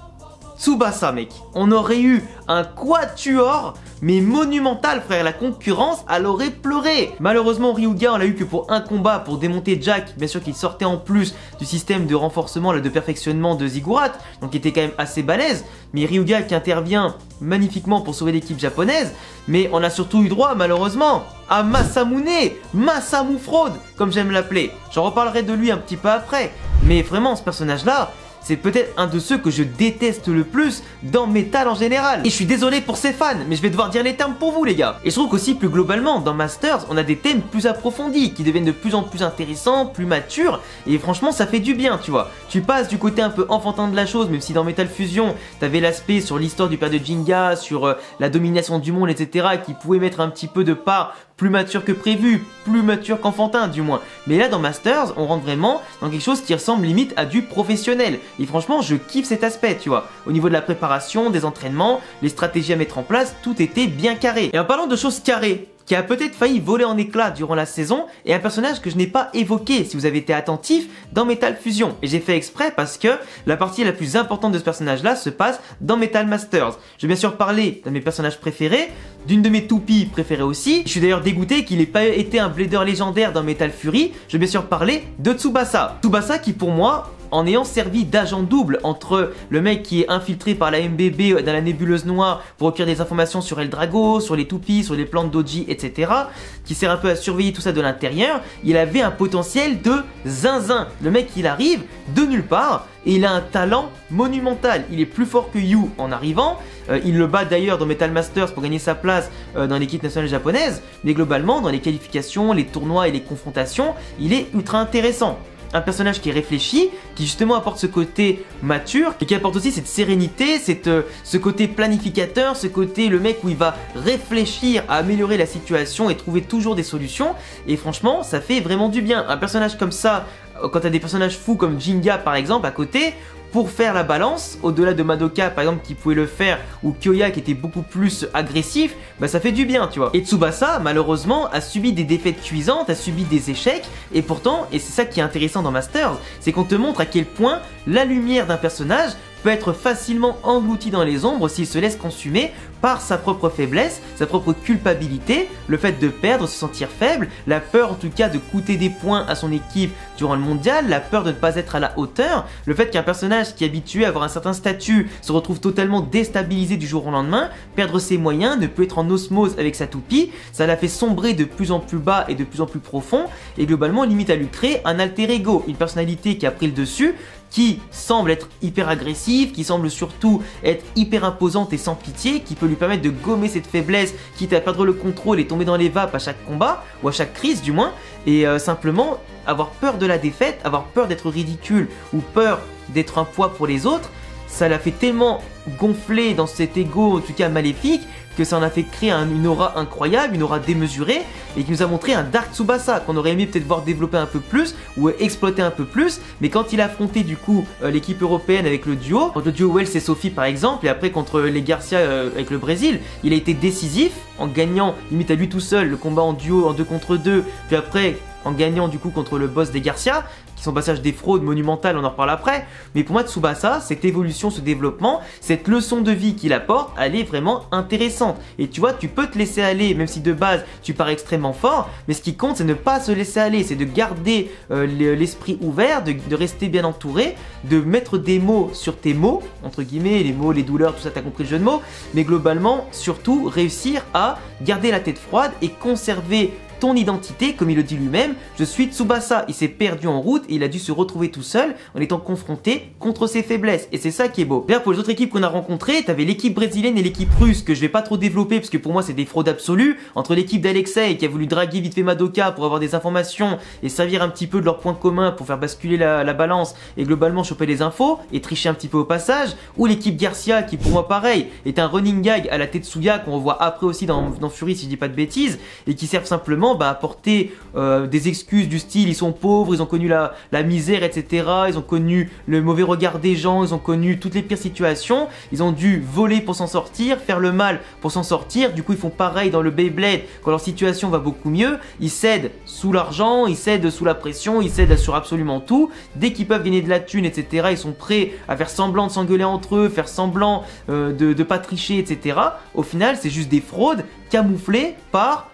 Tsubasa mec. On aurait eu un quatuor mais monumental frère, la concurrence elle aurait pleuré. Malheureusement Ryuga on l'a eu que pour un combat pour démonter Jack, bien sûr qu'il sortait en plus du système de renforcement, là, de perfectionnement de Ziggurat, donc il était quand même assez balèze. Mais Ryuga qui intervient magnifiquement pour sauver l'équipe japonaise, mais on a surtout eu droit malheureusement à Masamune, Masamu Fraude comme j'aime l'appeler. J'en reparlerai de lui un petit peu après, mais vraiment ce personnage là, c'est peut-être un de ceux que je déteste le plus dans Metal en général. Et je suis désolé pour ces fans, mais je vais devoir dire les termes pour vous les gars. Et je trouve qu'aussi plus globalement, dans Masters, on a des thèmes plus approfondis, qui deviennent de plus en plus intéressants, plus matures, et franchement ça fait du bien, tu vois. Tu passes du côté un peu enfantin de la chose, même si dans Metal Fusion, t'avais l'aspect sur l'histoire du père de Jinga, sur la domination du monde, etc., qui pouvait mettre un petit peu de part plus mature que prévu, plus mature qu'enfantin du moins. Mais là dans Masters, on rentre vraiment dans quelque chose qui ressemble limite à du professionnel. Et franchement, je kiffe cet aspect, tu vois. Au niveau de la préparation, des entraînements, les stratégies à mettre en place, tout était bien carré. Et en parlant de choses carrées, qui a peut-être failli voler en éclats durant la saison, et un personnage que je n'ai pas évoqué si vous avez été attentif dans Metal Fusion. Et j'ai fait exprès parce que la partie la plus importante de ce personnage-là se passe dans Metal Masters. Je vais bien sûr parler d'un de mes personnages préférés, d'une de mes toupies préférées aussi. Je suis d'ailleurs dégoûté qu'il n'ait pas été un blader légendaire dans Metal Fury. Je vais bien sûr parler de Tsubasa. Tsubasa qui pour moi, en ayant servi d'agent double entre le mec qui est infiltré par la MBB dans la nébuleuse noire pour recueillir des informations sur Eldrago, sur les toupies, sur les plans de Doji, etc., qui sert un peu à surveiller tout ça de l'intérieur, il avait un potentiel de zinzin. Le mec il arrive de nulle part et il a un talent monumental. Il est plus fort que Yu en arrivant. Il le bat d'ailleurs dans Metal Masters pour gagner sa place dans l'équipe nationale japonaise. Mais globalement, dans les qualifications, les tournois et les confrontations, il est ultra intéressant. un personnage qui est réfléchi, qui justement apporte ce côté mature et qui apporte aussi cette sérénité, ce côté planificateur, ce côté le mec où il va réfléchir à améliorer la situation et trouver toujours des solutions. Et franchement, ça fait vraiment du bien. Un personnage comme ça, quand t'as des personnages fous comme Jinga par exemple à côté, pour faire la balance, au-delà de Madoka par exemple qui pouvait le faire, ou Kyoya qui était beaucoup plus agressif, bah ça fait du bien, tu vois. Et Tsubasa malheureusement a subi des défaites cuisantes, a subi des échecs, et pourtant, et c'est ça qui est intéressant dans Masters, c'est qu'on te montre à quel point la lumière d'un personnage peut être facilement englouti dans les ombres s'il se laisse consumer par sa propre faiblesse, sa propre culpabilité, le fait de perdre, se sentir faible, la peur en tout cas de coûter des points à son équipe durant le mondial, la peur de ne pas être à la hauteur, le fait qu'un personnage qui est habitué à avoir un certain statut se retrouve totalement déstabilisé du jour au lendemain, perdre ses moyens, ne peut être en osmose avec sa toupie, ça l'a fait sombrer de plus en plus bas et de plus en plus profond, et globalement limite à lui créer un alter ego, une personnalité qui a pris le dessus, qui semble être hyper agressive, qui semble surtout être hyper imposante et sans pitié, qui peut lui permettre de gommer cette faiblesse, quitte à perdre le contrôle et tomber dans les vapes à chaque combat, ou à chaque crise du moins, et simplement avoir peur de la défaite, avoir peur d'être ridicule, ou peur d'être un poids pour les autres, ça l'a fait tellement gonfler dans cet ego, en tout cas maléfique, que ça en a fait créer une aura incroyable, une aura démesurée, et qui nous a montré un Dark Tsubasa qu'on aurait aimé peut-être voir développer un peu plus, ou exploiter un peu plus, mais quand il a affronté du coup l'équipe européenne avec le duo, contre le duo Wells et Sophie par exemple, et après contre les Garcia avec le Brésil, il a été décisif, en gagnant limite à lui tout seul le combat en duo en 2 contre 2, puis après en gagnant du coup contre le boss des Garcia, qui sont passage des fraudes monumentales, on en reparle après, mais pour moi Tsubasa, cette évolution, ce développement, cette leçon de vie qu'il apporte, elle est vraiment intéressante. Et tu vois, tu peux te laisser aller, même si de base tu parais extrêmement fort, mais ce qui compte c'est ne pas se laisser aller, c'est de garder l'esprit ouvert, de rester bien entouré, de mettre des mots sur tes mots, entre guillemets, les mots, les douleurs, tout ça, t'as compris le jeu de mots, mais globalement, surtout, réussir à garder la tête froide et conserver ton identité, comme il le dit lui-même, je suis Tsubasa. Il s'est perdu en route et il a dû se retrouver tout seul en étant confronté contre ses faiblesses. Et c'est ça qui est beau. D'ailleurs, pour les autres équipes qu'on a rencontrées, t'avais l'équipe brésilienne et l'équipe russe que je vais pas trop développer parce que pour moi c'est des fraudes absolues. Entre l'équipe d'Alexei qui a voulu draguer vite fait Madoka pour avoir des informations et servir un petit peu de leurs points communs pour faire basculer la balance et globalement choper les infos et tricher un petit peu au passage. Ou l'équipe Garcia qui pour moi pareil est un running gag à la Tetsuya qu'on revoit après aussi dans Fury si je dis pas de bêtises et qui servent simplement apporter des excuses du style ils sont pauvres, ils ont connu la misère, etc. Ils ont connu le mauvais regard des gens, ils ont connu toutes les pires situations, ils ont dû voler pour s'en sortir, faire le mal pour s'en sortir, du coup ils font pareil dans le Beyblade quand leur situation va beaucoup mieux, ils cèdent sous l'argent, ils cèdent sous la pression, ils cèdent sur absolument tout, dès qu'ils peuvent gagner de la thune, etc. ils sont prêts à faire semblant de s'engueuler entre eux, faire semblant de pas tricher, etc. Au final c'est juste des fraudes camouflées par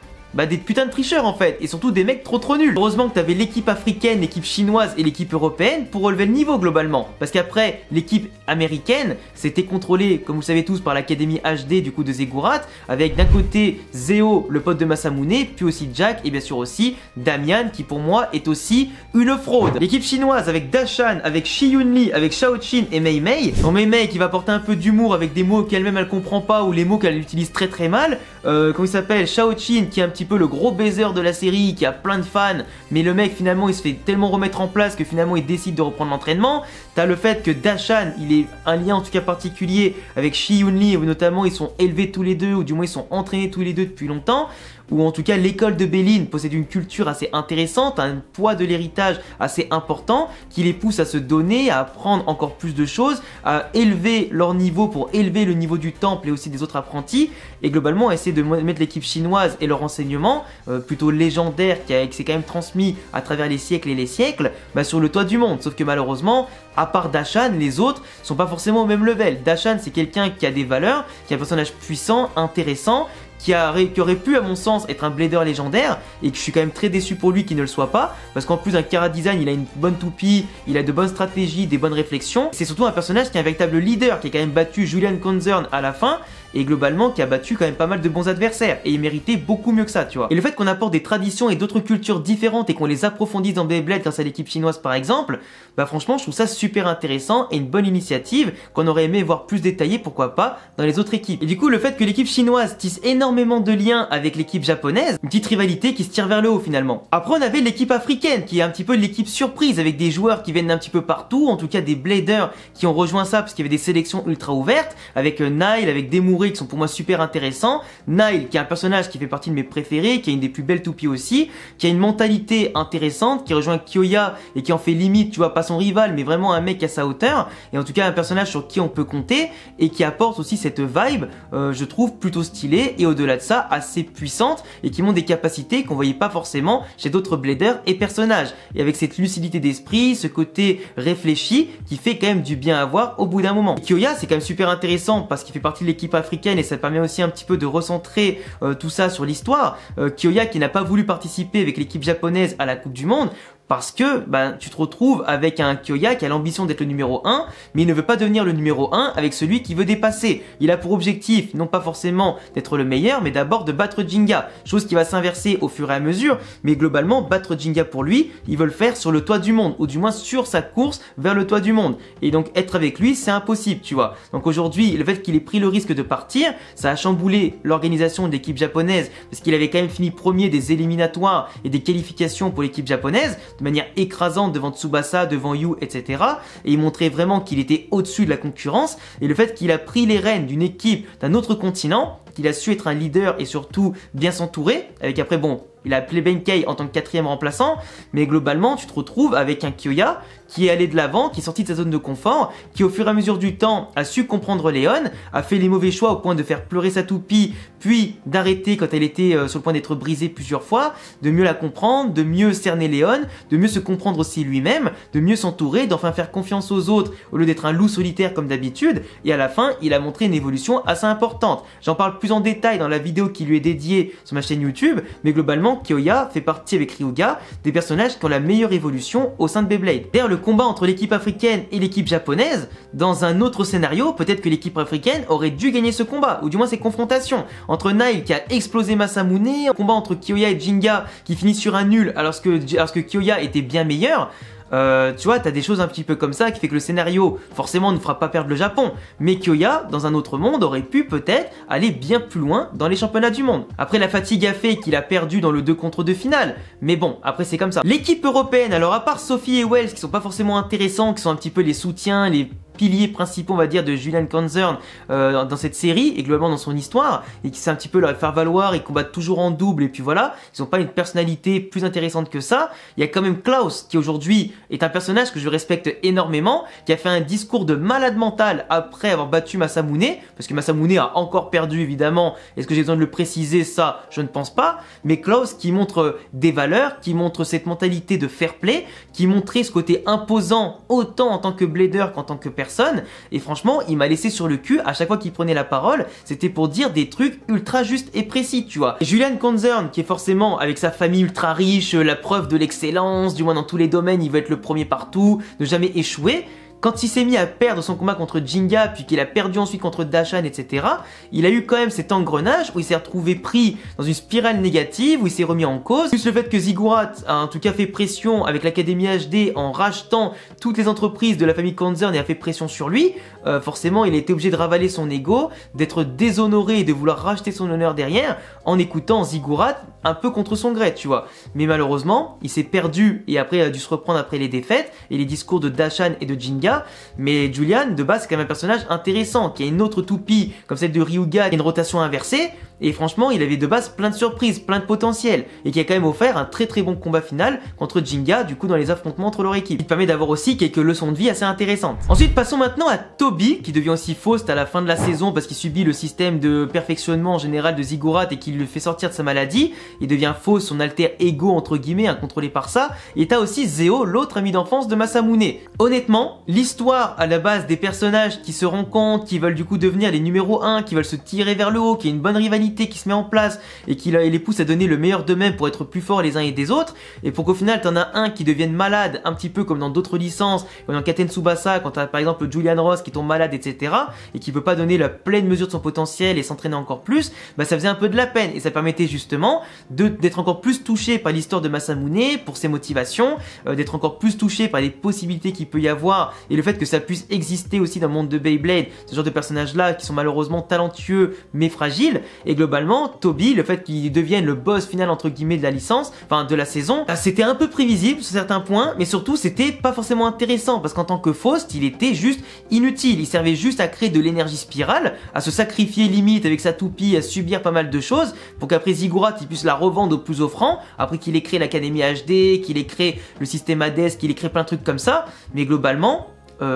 des putains de tricheurs en fait, et surtout des mecs trop nuls. Heureusement que t'avais l'équipe africaine, l'équipe chinoise et l'équipe européenne pour relever le niveau globalement. Parce qu'après, l'équipe américaine, c'était contrôlée, comme vous le savez tous, par l'académie HD du coup de Zegurat, avec d'un côté Zeo, le pote de Masamune, puis aussi Jack, et bien sûr aussi Damian, qui pour moi est aussi une fraude. L'équipe chinoise avec Dashan, avec Shi Yunli, avec Shaoqin et Mei Mei. Bon, Mei Mei qui va porter un peu d'humour avec des mots qu'elle-même elle comprend pas, ou les mots qu'elle utilise très mal. Comment il s'appelle, Shaoqin qui est un petit peu le gros baiser de la série, qui a plein de fans, mais le mec finalement il se fait tellement remettre en place que finalement il décide de reprendre l'entraînement. T'as le fait que Dashan, il est un lien en tout cas particulier avec Shi Yunli, où notamment ils sont élevés tous les deux, ou du moins ils sont entraînés tous les deux depuis longtemps, ou en tout cas l'école de Belin possède une culture assez intéressante, un poids de l'héritage assez important, qui les pousse à se donner, à apprendre encore plus de choses, à élever leur niveau pour élever le niveau du temple et aussi des autres apprentis, et globalement essayer de mettre l'équipe chinoise et leur enseignement, plutôt légendaire, qui s'est quand même transmis à travers les siècles et les siècles, sur le toit du monde. Sauf que malheureusement, à part Dashan, les autres sont pas forcément au même level. Dashan c'est quelqu'un qui a des valeurs, qui est un personnage puissant, intéressant, qui aurait pu à mon sens être un blader légendaire, et que je suis quand même très déçu pour lui qu'il ne le soit pas, parce qu'en plus d'un Kara design il a une bonne toupie, il a de bonnes stratégies, des bonnes réflexions, c'est surtout un personnage qui est un véritable leader, qui a quand même battu Julian Konzern à la fin, et globalement qui a battu quand même pas mal de bons adversaires et il méritait beaucoup mieux que ça, tu vois. Et le fait qu'on apporte des traditions et d'autres cultures différentes et qu'on les approfondisse dans Beyblade grâce à l'équipe chinoise par exemple, bah franchement je trouve ça super intéressant et une bonne initiative qu'on aurait aimé voir plus détaillée, pourquoi pas, dans les autres équipes. Et du coup le fait que l'équipe chinoise tisse énormément de liens avec l'équipe japonaise, une petite rivalité qui se tire vers le haut finalement. Après on avait l'équipe africaine qui est un petit peu l'équipe surprise avec des joueurs qui viennent d'un petit peu partout, en tout cas des bladers qui ont rejoint ça parce qu'il y avait des sélections ultra ouvertes, avec Nile, avec Demuré qui sont pour moi super intéressants. Nile qui est un personnage qui fait partie de mes préférés, qui a une des plus belles toupies aussi, qui a une mentalité intéressante, qui rejoint Kyoya et qui en fait limite, tu vois, pas son rival mais vraiment un mec à sa hauteur, et en tout cas un personnage sur qui on peut compter et qui apporte aussi cette vibe, je trouve plutôt stylée et au-delà de ça assez puissante et qui montre des capacités qu'on voyait pas forcément chez d'autres bladers et personnages, et avec cette lucidité d'esprit, ce côté réfléchi qui fait quand même du bien à voir au bout d'un moment. Et Kyoya c'est quand même super intéressant parce qu'il fait partie de l'équipe africaine et ça permet aussi un petit peu de recentrer tout ça sur l'histoire. Kyoya qui n'a pas voulu participer avec l'équipe japonaise à la Coupe du Monde parce que tu te retrouves avec un Kyoya qui a l'ambition d'être le numéro 1, mais il ne veut pas devenir le numéro 1 avec celui qui veut dépasser. Il a pour objectif, non pas forcément d'être le meilleur, mais d'abord de battre Jinga, chose qui va s'inverser au fur et à mesure, mais globalement, battre Jinga pour lui, il veut le faire sur le toit du monde, ou du moins sur sa course vers le toit du monde. Et donc être avec lui, c'est impossible, tu vois. Donc aujourd'hui, le fait qu'il ait pris le risque de partir, ça a chamboulé l'organisation de l'équipe japonaise, parce qu'il avait quand même fini premier des éliminatoires et des qualifications pour l'équipe japonaise, de manière écrasante devant Tsubasa, devant Yu, etc. Et il montrait vraiment qu'il était au-dessus de la concurrence. Et le fait qu'il a pris les rênes d'une équipe d'un autre continent, qu'il a su être un leader et surtout bien s'entourer, avec après il a appelé Benkei en tant que 4e remplaçant, mais globalement tu te retrouves avec un Kyoya qui est allé de l'avant, qui est sorti de sa zone de confort, qui au fur et à mesure du temps a su comprendre Léon, a fait les mauvais choix au point de faire pleurer sa toupie, puis d'arrêter quand elle était sur le point d'être brisée plusieurs fois, de mieux la comprendre, de mieux cerner Léon, de mieux se comprendre aussi lui-même, de mieux s'entourer, d'enfin faire confiance aux autres au lieu d'être un loup solitaire comme d'habitude, et à la fin il a montré une évolution assez importante. J'en parle plus en détail dans la vidéo qui lui est dédiée sur ma chaîne YouTube, mais globalement Kyoya fait partie avec Ryuga des personnages qui ont la meilleure évolution au sein de Beyblade. D'ailleurs le combat entre l'équipe africaine et l'équipe japonaise, dans un autre scénario, peut-être que l'équipe africaine aurait dû gagner ce combat, ou du moins ces confrontations, entre Nile qui a explosé Masamune, un combat entre Kyoya et Jinga qui finit sur un nul alors que Kyoya était bien meilleur. Tu vois, t'as des choses un petit peu comme ça qui fait que le scénario forcément ne fera pas perdre le Japon, mais Kyoya dans un autre monde aurait pu peut-être aller bien plus loin dans les championnats du monde. Après la fatigue a fait qu'il a perdu dans le 2 contre 2 finale, mais bon, après c'est comme ça. L'équipe européenne, alors à part Sophie et Wells qui sont pas forcément intéressants, qui sont un petit peu les soutiens, les piliers principaux on va dire de Julian Konzern dans cette série et globalement dans son histoire, et qui sait un petit peu leur faire valoir, ils combattent toujours en double et puis voilà, ils n'ont pas une personnalité plus intéressante que ça. Il y a quand même Klaus qui aujourd'hui est un personnage que je respecte énormément, qui a fait un discours de malade mental après avoir battu Masamune, parce que Masamune a encore perdu évidemment. Est-ce que j'ai besoin de le préciser? Ça je ne pense pas, mais Klaus qui montre des valeurs, qui montre cette mentalité de fair play, qui montrait ce côté imposant autant en tant que blader qu'en tant que personne, et franchement il m'a laissé sur le cul à chaque fois qu'il prenait la parole. C'était pour dire des trucs ultra justes et précis, tu vois. Et Julian Konzern qui est forcément avec sa famille ultra riche, la preuve de l'excellence, du moins dans tous les domaines il veut être le premier partout, ne jamais échouer. Quand il s'est mis à perdre son combat contre Jinga, puis qu'il a perdu ensuite contre Dashan, etc., il a eu quand même cet engrenage où il s'est retrouvé pris dans une spirale négative, où il s'est remis en cause. Plus le fait que Ziggurat a en tout cas fait pression avec l'Académie HD en rachetant toutes les entreprises de la famille Konzern et a fait pression sur lui, forcément il a été obligé de ravaler son ego, d'être déshonoré et de vouloir racheter son honneur derrière en écoutant Ziggurat un peu contre son gré, tu vois. Mais malheureusement, il s'est perdu et après a dû se reprendre après les défaites et les discours de Dashan et de Jinga. Mais Julian, de base, c'est quand même un personnage intéressant, qui a une autre toupie, comme celle de Ryuga, qui a une rotation inversée, et franchement, il avait de base plein de surprises, plein de potentiel, et qui a quand même offert un très bon combat final contre Jinga, du coup, dans les affrontements entre leur équipe. Il permet d'avoir aussi quelques leçons de vie assez intéressantes. Ensuite, passons maintenant à Toby, qui devient aussi Faust à la fin de la saison, parce qu'il subit le système de perfectionnement en général de Ziggurat, et qui le fait sortir de sa maladie. Il devient Faust, son alter ego, entre guillemets, incontrôlé par ça. Et t'as aussi Zeo, l'autre ami d'enfance de Masamune. Honnêtement, l'histoire à la base des personnages qui se rencontrent, qui veulent du coup devenir les numéros 1, qui veulent se tirer vers le haut, qui a une bonne rivalité qui se met en place et qui les pousse à donner le meilleur d'eux-mêmes pour être plus forts les uns et des autres, et pour qu'au final t'en as un qui devienne malade, un petit peu comme dans d'autres licences, comme dans Katen Tsubasa, quand t'as par exemple Julian Ross qui tombe malade, etc., et qui peut pas donner la pleine mesure de son potentiel et s'entraîner encore plus, bah ça faisait un peu de la peine, et ça permettait justement d'être encore plus touché par l'histoire de Masamune, pour ses motivations, d'être encore plus touché par les possibilités qu'il peut y avoir, et le fait que ça puisse exister aussi dans le monde de Beyblade, ce genre de personnages là qui sont malheureusement talentueux mais fragiles. Et globalement Toby, le fait qu'il devienne le boss final entre guillemets de la licence, enfin de la saison, bah, c'était un peu prévisible sur certains points, mais surtout c'était pas forcément intéressant, parce qu'en tant que Faust il était juste inutile, il servait juste à créer de l'énergie spirale, à se sacrifier limite avec sa toupie, à subir pas mal de choses pour qu'après Ziggurat il puisse la revendre au plus offrant, après qu'il ait créé l'Académie HD, qu'il ait créé le système Hades, qu'il ait créé plein de trucs comme ça. Mais globalement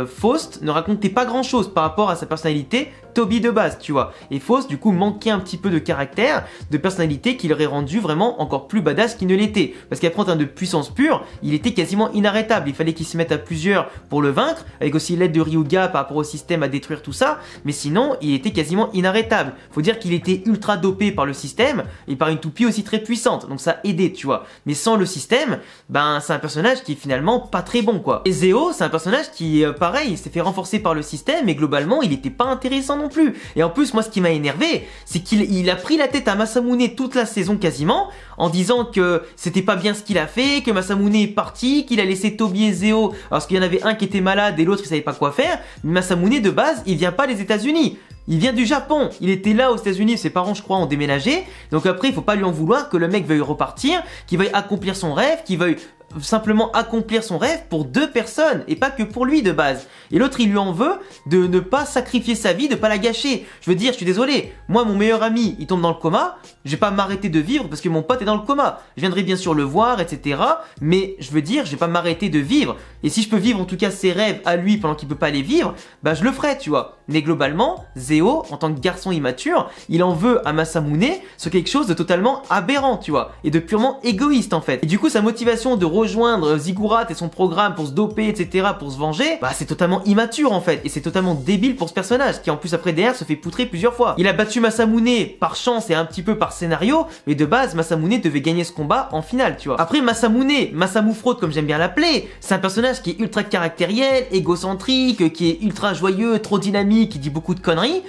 Faust ne racontait pas grand chose par rapport à sa personnalité Toby de base, tu vois. Et Faust du coup manquait un petit peu de caractère, de personnalité qui l'aurait rendu vraiment encore plus badass qu'il ne l'était. Parce qu'après en termes de puissance pure, il était quasiment inarrêtable. Il fallait qu'il se mette à plusieurs pour le vaincre, avec aussi l'aide de Ryuga par rapport au système à détruire tout ça. Mais sinon, il était quasiment inarrêtable. Faut dire qu'il était ultra dopé par le système et par une toupie aussi très puissante. Donc ça aidait, tu vois. Mais sans le système, ben c'est un personnage qui est finalement pas très bon, quoi. Et Zeo, c'est un personnage qui, pareil, il s'est fait renforcer par le système, mais globalement, il était pas intéressant non plus. Et en plus, moi, ce qui m'a énervé, c'est qu'il a pris la tête à Masamune toute la saison quasiment, en disant que c'était pas bien ce qu'il a fait, que Masamune est parti, qu'il a laissé Toby et Zeo, parce qu'il y en avait un qui était malade et l'autre il savait pas quoi faire. Mais Masamune de base, il vient pas des États-Unis. Il vient du Japon, il était là aux États-Unis, ses parents je crois ont déménagé, donc après il faut pas lui en vouloir que le mec veuille repartir, qu'il veuille accomplir son rêve, qu'il veuille simplement accomplir son rêve pour deux personnes et pas que pour lui de base. Et l'autre il lui en veut de ne pas sacrifier sa vie, de pas la gâcher. Je veux dire, je suis désolé, moi mon meilleur ami il tombe dans le coma, je vais pas m'arrêter de vivre parce que mon pote est dans le coma. Je viendrai bien sûr le voir, etc. Mais je veux dire, je vais pas m'arrêter de vivre. Et si je peux vivre en tout cas ses rêves à lui pendant qu'il peut pas les vivre, bah je le ferai, tu vois. Mais globalement, Zeo, en tant que garçon immature, il en veut à Masamune sur quelque chose de totalement aberrant, tu vois, et de purement égoïste en fait. Et du coup, sa motivation de rejoindre Ziggurat et son programme pour se doper, etc., pour se venger, bah c'est totalement immature en fait, et c'est totalement débile pour ce personnage, qui en plus après derrière se fait poutrer plusieurs fois. Il a battu Masamune par chance et un petit peu par scénario, mais de base, Masamune devait gagner ce combat en finale, tu vois. Après, Masamou Fraude, comme j'aime bien l'appeler, c'est un personnage qui est ultra caractériel, égocentrique, qui est ultra joyeux, trop dynamique, qui dit beaucoup de conneries,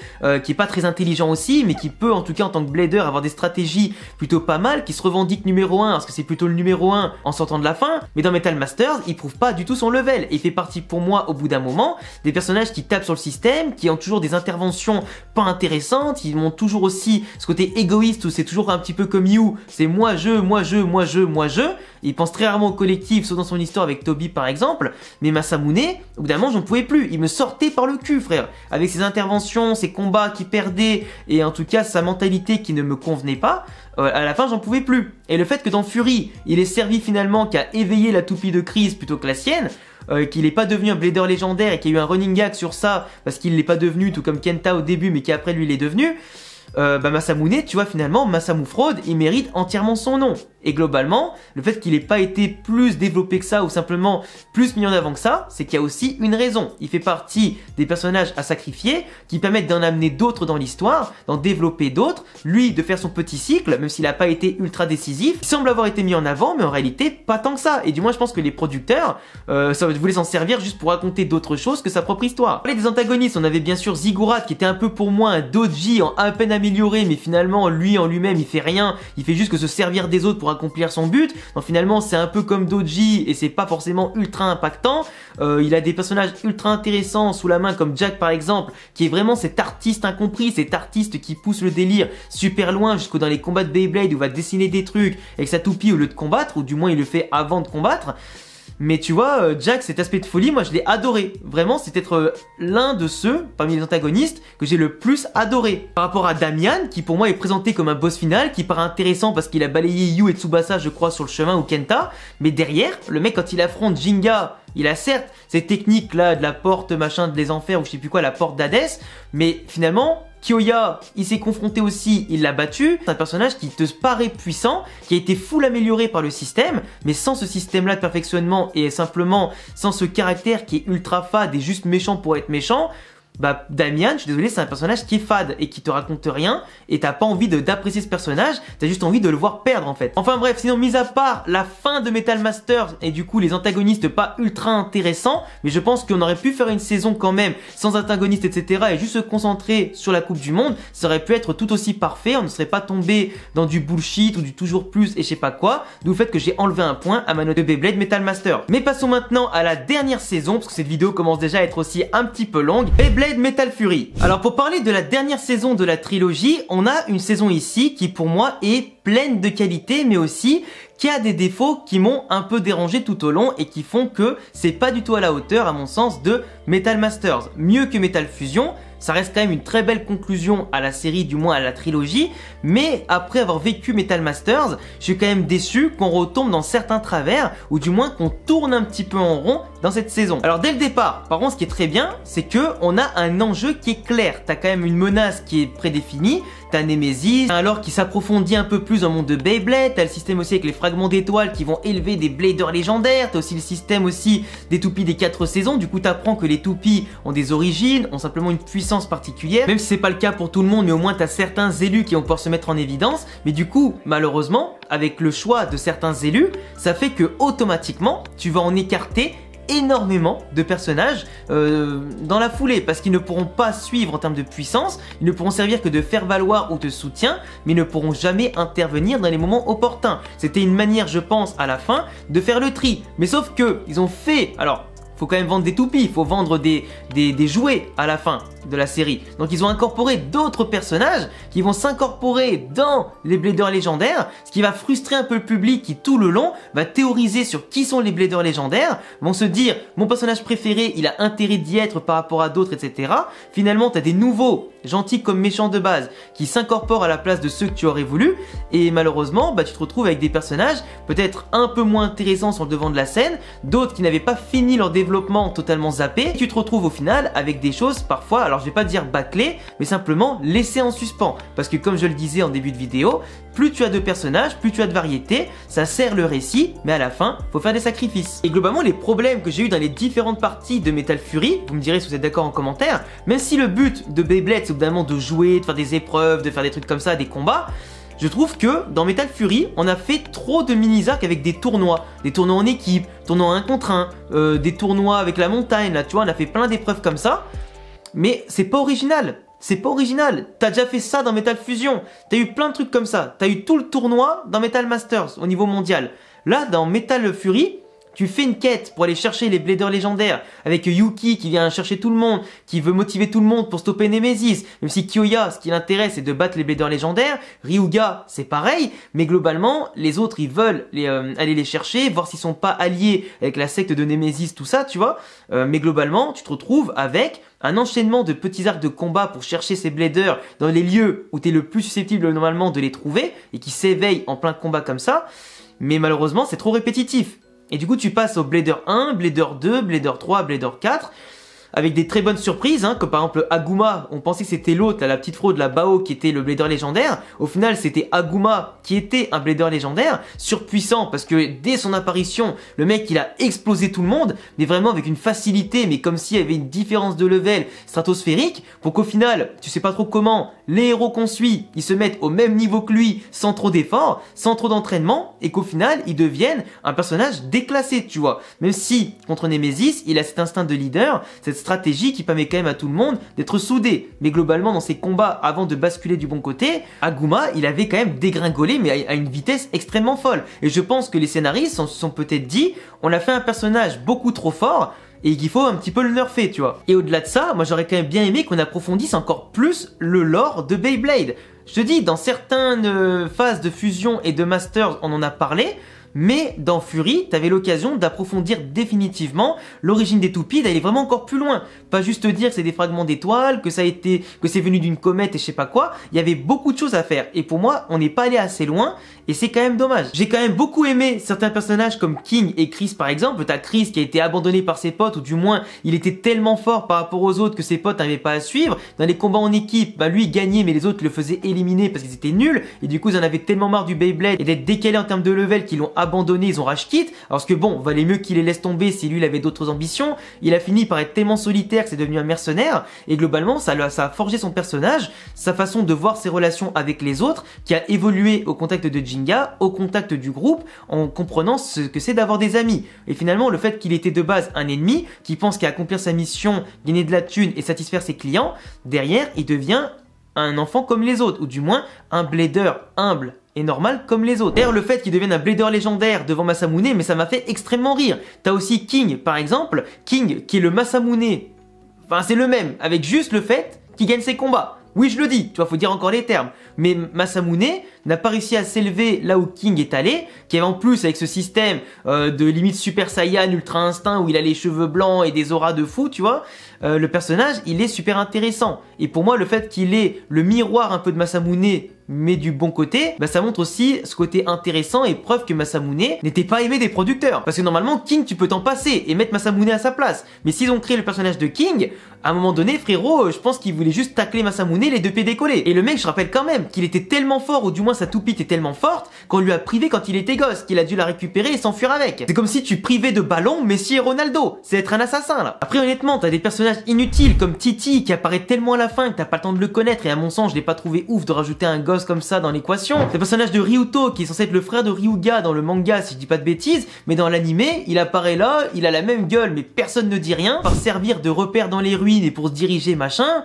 qui est pas très intelligent aussi, mais qui peut en tout cas en tant que blader avoir des stratégies plutôt pas mal, qui se revendique numéro 1 parce que c'est plutôt le numéro 1 en sortant de la fin, mais dans Metal Masters, il prouve pas du tout son level, et il fait partie pour moi au bout d'un moment des personnages qui tapent sur le système, qui ont toujours des interventions pas intéressantes, ils ont toujours aussi ce côté égoïste où c'est toujours un petit peu comme You, c'est moi je, il pense très rarement au collectif, sauf dans son histoire avec Toby par exemple, mais Masamune, au bout d'un moment j'en pouvais plus, il me sortait par le cul frère, avec ses interventions, ses combats qui perdaient, et en tout cas sa mentalité qui ne me convenait pas, à la fin j'en pouvais plus. Et le fait que dans Fury, il ait servi finalement qu'à éveiller la toupie de crise plutôt que la sienne, qu'il n'est pas devenu un blader légendaire et qu'il y a eu un running gag sur ça, parce qu'il l'est pas devenu, tout comme Kenta au début, mais qui après lui l'est devenu, bah Masamune, tu vois finalement, Masamou Fraude, il mérite entièrement son nom. Et globalement, le fait qu'il ait pas été plus développé que ça ou simplement plus mis en avant que ça, c'est qu'il y a aussi une raison. Il fait partie des personnages à sacrifier qui permettent d'en amener d'autres dans l'histoire, d'en développer d'autres, lui de faire son petit cycle, même s'il n'a pas été ultra décisif. Il semble avoir été mis en avant, mais en réalité pas tant que ça. Et du moins je pense que les producteurs voulaient s'en servir juste pour raconter d'autres choses que sa propre histoire. Pour les antagonistes, on avait bien sûr Ziggurat qui était un peu pour moi un doji en à peine amélioré, mais finalement lui en lui-même il fait rien, il fait juste que se servir des autres pour accomplir son but. Donc finalement c'est un peu comme Doji et c'est pas forcément ultra impactant. Il a des personnages ultra intéressants sous la main comme Jack par exemple, qui est vraiment cet artiste incompris, cet artiste qui pousse le délire super loin jusqu'au dans les combats de Beyblade où il va dessiner des trucs avec sa toupie au lieu de combattre, ou du moins il le fait avant de combattre. Mais tu vois, Jack, cet aspect de folie, moi je l'ai adoré. Vraiment, c'est peut-être l'un de ceux, parmi les antagonistes, que j'ai le plus adoré. Par rapport à Damian, qui pour moi est présenté comme un boss final, qui paraît intéressant parce qu'il a balayé Yu et Tsubasa, je crois, sur le chemin, ou Kenta. Mais derrière, le mec, quand il affronte Jinga, il a certes cette technique là de la porte machin des enfers ou je sais plus quoi, la porte d'Hadès, mais finalement Kyoya, il s'est confronté aussi, il l'a battu. C'est un personnage qui te paraît puissant, qui a été full amélioré par le système, mais sans ce système-là de perfectionnement et simplement sans ce caractère qui est ultra fade et juste méchant pour être méchant, bah Damian, je suis désolé, c'est un personnage qui est fade et qui te raconte rien et t'as pas envie d'apprécier ce personnage, t'as juste envie de le voir perdre en fait. Enfin bref, sinon mis à part la fin de Metal Masters et du coup les antagonistes pas ultra intéressants, mais je pense qu'on aurait pu faire une saison quand même sans antagonistes etc et juste se concentrer sur la Coupe du Monde, ça aurait pu être tout aussi parfait, on ne serait pas tombé dans du bullshit ou du toujours plus et je sais pas quoi, d'où le fait que j'ai enlevé un point à ma note de Beyblade Metal Master. Mais passons maintenant à la dernière saison, parce que cette vidéo commence déjà à être aussi un petit peu longue, Beyblade Metal Fury. Alors pour parler de la dernière saison de la trilogie, on a une saison ici qui pour moi est pleine de qualité mais aussi qui a des défauts qui m'ont un peu dérangé tout au long et qui font que c'est pas du tout à la hauteur à mon sens de Metal Masters. Mieux que Metal Fusion, ça reste quand même une très belle conclusion à la série, du moins à la trilogie, mais après avoir vécu Metal Masters, je suis quand même déçu qu'on retombe dans certains travers, ou du moins qu'on tourne un petit peu en rond dans cette saison. Alors dès le départ, par contre ce qui est très bien, c'est que on a un enjeu qui est clair, t'as quand même une menace qui est prédéfinie, t'as Nemesis, alors qui s'approfondit un peu plus dans le monde de Beyblade, t'as le système aussi avec les fragments d'étoiles qui vont élever des bladers légendaires, t'as aussi le système aussi des toupies des 4 saisons, du coup t'apprends que les toupies ont des origines, ont simplement une puissance particulière, même si c'est pas le cas pour tout le monde, mais au moins t'as certains élus qui vont pouvoir se mettre en évidence, mais du coup, malheureusement, avec le choix de certains élus, ça fait que automatiquement, tu vas en écarter énormément de personnages dans la foulée parce qu'ils ne pourront pas suivre en termes de puissance, ils ne pourront servir que de faire valoir ou de soutien, mais ils ne pourront jamais intervenir dans les moments opportuns. C'était une manière, je pense, à la fin, de faire le tri. Mais sauf que ils ont fait, alors faut quand même vendre des toupies, il faut vendre des jouets à la fin de la série. Donc ils ont incorporé d'autres personnages qui vont s'incorporer dans les bladers légendaires, ce qui va frustrer un peu le public qui tout le long va théoriser sur qui sont les bladers légendaires, vont se dire mon personnage préféré il a intérêt d'y être par rapport à d'autres etc. Finalement tu as des nouveaux gentils comme méchants de base qui s'incorporent à la place de ceux que tu aurais voulu et malheureusement bah, tu te retrouves avec des personnages peut-être un peu moins intéressants sur le devant de la scène, d'autres qui n'avaient pas fini leur développement totalement zappé, et tu te retrouves au final avec des choses parfois, alors je vais pas dire bâclées, mais simplement laissées en suspens, parce que comme je le disais en début de vidéo, plus tu as de personnages, plus tu as de variété, ça sert le récit, mais à la fin, faut faire des sacrifices. Et globalement, les problèmes que j'ai eu dans les différentes parties de Metal Fury, vous me direz si vous êtes d'accord en commentaire, même si le but de Beyblade, c'est évidemment de jouer, de faire des épreuves, de faire des trucs comme ça, des combats, je trouve que dans Metal Fury, on a fait trop de mini-arcs avec des tournois en équipe, tournois 1 contre 1, des tournois avec la montagne, là tu vois, on a fait plein d'épreuves comme ça, mais c'est pas original. C'est pas original, t'as déjà fait ça dans Metal Fusion, t'as eu plein de trucs comme ça, t'as eu tout le tournoi dans Metal Masters au niveau mondial. Là, dans Metal Fury, tu fais une quête pour aller chercher les bladers légendaires avec Yuki qui vient chercher tout le monde, qui veut motiver tout le monde pour stopper Nemesis. Même si Kyoya, ce qui l'intéresse, c'est de battre les bladers légendaires. Ryuga, c'est pareil. Mais globalement, les autres, ils veulent aller les chercher, voir s'ils sont pas alliés avec la secte de Nemesis, tout ça, tu vois. Mais globalement, tu te retrouves avec un enchaînement de petits arcs de combat pour chercher ces bladers dans les lieux où tu es le plus susceptible normalement de les trouver et qui s'éveillent en plein combat comme ça. Mais malheureusement, c'est trop répétitif. Et du coup, tu passes au Blader 1, Blader 2, Blader 3, Blader 4, avec des très bonnes surprises, hein, comme par exemple Aguma, on pensait que c'était l'autre, la petite fraude, la Bao, qui était le Blader légendaire. Au final, c'était Aguma qui était un Blader légendaire, surpuissant, parce que dès son apparition, le mec, il a explosé tout le monde, mais vraiment avec une facilité, mais comme s'il y avait une différence de level stratosphérique, pour qu'au final, tu sais pas trop comment, les héros qu'on suit, ils se mettent au même niveau que lui, sans trop d'efforts, sans trop d'entraînement, et qu'au final, ils deviennent un personnage déclassé, tu vois. Même si, contre Nemesis, il a cet instinct de leader, cette stratégie qui permet quand même à tout le monde d'être soudé. Mais globalement, dans ses combats, avant de basculer du bon côté, Aguma, il avait quand même dégringolé, mais à une vitesse extrêmement folle. Et je pense que les scénaristes se sont peut-être dit, on a fait un personnage beaucoup trop fort, et qu'il faut un petit peu le nerfer, tu vois. Et au-delà de ça, moi j'aurais quand même bien aimé qu'on approfondisse encore plus le lore de Beyblade. Je te dis, dans certaines phases de fusion et de masters, on en a parlé, mais dans Fury, t'avais l'occasion d'approfondir définitivement l'origine des toupies, d'aller vraiment encore plus loin. Pas juste dire que c'est des fragments d'étoiles, que c'est venu d'une comète et je sais pas quoi. Il y avait beaucoup de choses à faire. Et pour moi, on n'est pas allé assez loin. et c'est quand même dommage. J'ai quand même beaucoup aimé certains personnages comme King et Chris par exemple. T'as Chris qui a été abandonné par ses potes, ou du moins il était tellement fort par rapport aux autres que ses potes n'avaient pas à suivre. Dans les combats en équipe, bah lui il gagnait mais les autres le faisaient éliminer parce qu'ils étaient nuls, et du coup ils en avaient tellement marre du Beyblade et d'être décalés en termes de level qu'ils l'ont abandonné, ils ont rage quit. Alors que bon, valait mieux qu'il les laisse tomber si lui il avait d'autres ambitions. Il a fini par être tellement solitaire que c'est devenu un mercenaire, et globalement ça a forgé son personnage, sa façon de voir ses relations avec les autres, qui a évolué au contact de Jinga, au contact du groupe, en comprenant ce que c'est d'avoir des amis. Et finalement le fait qu'il était de base un ennemi, qui pense qu'à accomplir sa mission, gagner de la thune et satisfaire ses clients, derrière il devient un enfant comme les autres, ou du moins un blader humble et normal comme les autres. D'ailleurs le fait qu'il devienne un blader légendaire devant Masamune, mais ça m'a fait extrêmement rire. T'as aussi King par exemple, King qui est le Masamune, enfin c'est le même, avec juste le fait qu'il gagne ses combats. Oui, je le dis, tu vois, faut dire encore les termes. Mais Masamune n'a pas réussi à s'élever là où King est allé, qui avait en plus avec ce système de limite Super Saiyan, Ultra Instinct, où il a les cheveux blancs et des auras de fou, tu vois. Le personnage, il est super intéressant. Et pour moi, le fait qu'il ait le miroir un peu de Masamune, mais du bon côté, bah ça montre aussi ce côté intéressant et preuve que Masamune n'était pas aimé des producteurs. Parce que normalement, King, tu peux t'en passer et mettre Masamune à sa place. Mais s'ils ont créé le personnage de King, à un moment donné, frérot, je pense qu'ils voulaient juste tacler Masamune les deux pieds décollés. Et le mec, je rappelle quand même qu'il était tellement fort, ou du moins sa toupie était tellement forte, qu'on lui a privé quand il était gosse, qu'il a dû la récupérer et s'enfuir avec. C'est comme si tu privais de ballon Messi et Ronaldo. C'est être un assassin, là. Après, honnêtement, t'as des personnages inutiles comme Titi qui apparaît tellement à la fin que t'as pas le temps de le connaître, et à mon sens, je l'ai pas trouvé ouf de rajouter un gosse comme ça dans l'équation. C'est le personnage de Ryuto qui est censé être le frère de Ryuga dans le manga, si je dis pas de bêtises, mais dans l'animé, il apparaît là, il a la même gueule, mais personne ne dit rien, par servir de repère dans les ruines et pour se diriger, machin.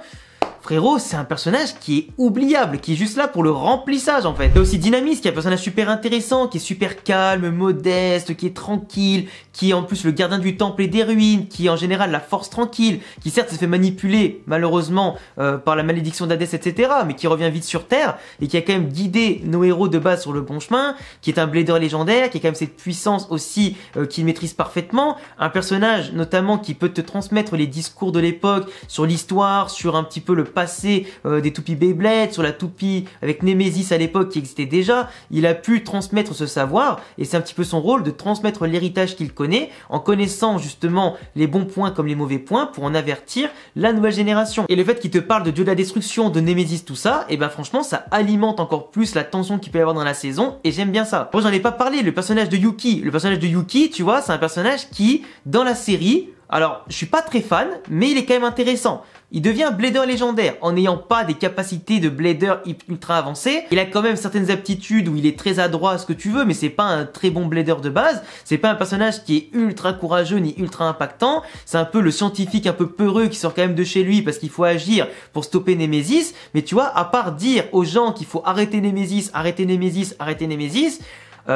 Frérot, c'est un personnage qui est oubliable, qui est juste là pour le remplissage en fait. T'as aussi Dynamis qui est un personnage super intéressant, qui est super calme, modeste, qui est tranquille, qui est en plus le gardien du temple et des ruines, qui est en général la force tranquille, qui certes se fait manipuler malheureusement par la malédiction d'Hadès, etc., mais qui revient vite sur Terre et qui a quand même guidé nos héros de base sur le bon chemin, qui est un blader légendaire, qui a quand même cette puissance aussi qu'il maîtrise parfaitement, un personnage notamment qui peut te transmettre les discours de l'époque sur l'histoire, sur un petit peu le passé des toupies Beyblade, sur la toupie avec Nemesis à l'époque qui existait déjà. Il a pu transmettre ce savoir, et c'est un petit peu son rôle de transmettre l'héritage qu'il connaît en connaissant justement les bons points comme les mauvais points pour en avertir la nouvelle génération. Et le fait qu'il te parle de Dieu de la destruction, de Nemesis, tout ça, et ben franchement ça alimente encore plus la tension qu'il peut y avoir dans la saison, et j'aime bien ça. Moi j'en ai pas parlé, le personnage de Yuki. Le personnage de Yuki, tu vois, c'est un personnage qui, dans la série, alors je suis pas très fan, mais il est quand même intéressant. Il devient blader légendaire en n'ayant pas des capacités de blader ultra avancées. Il a quand même certaines aptitudes où il est très adroit, ce que tu veux, mais c'est pas un très bon blader de base. C'est pas un personnage qui est ultra courageux ni ultra impactant. C'est un peu le scientifique un peu peureux qui sort quand même de chez lui parce qu'il faut agir pour stopper Nemesis. Mais tu vois, à part dire aux gens qu'il faut arrêter Nemesis, arrêter Nemesis, arrêter Nemesis,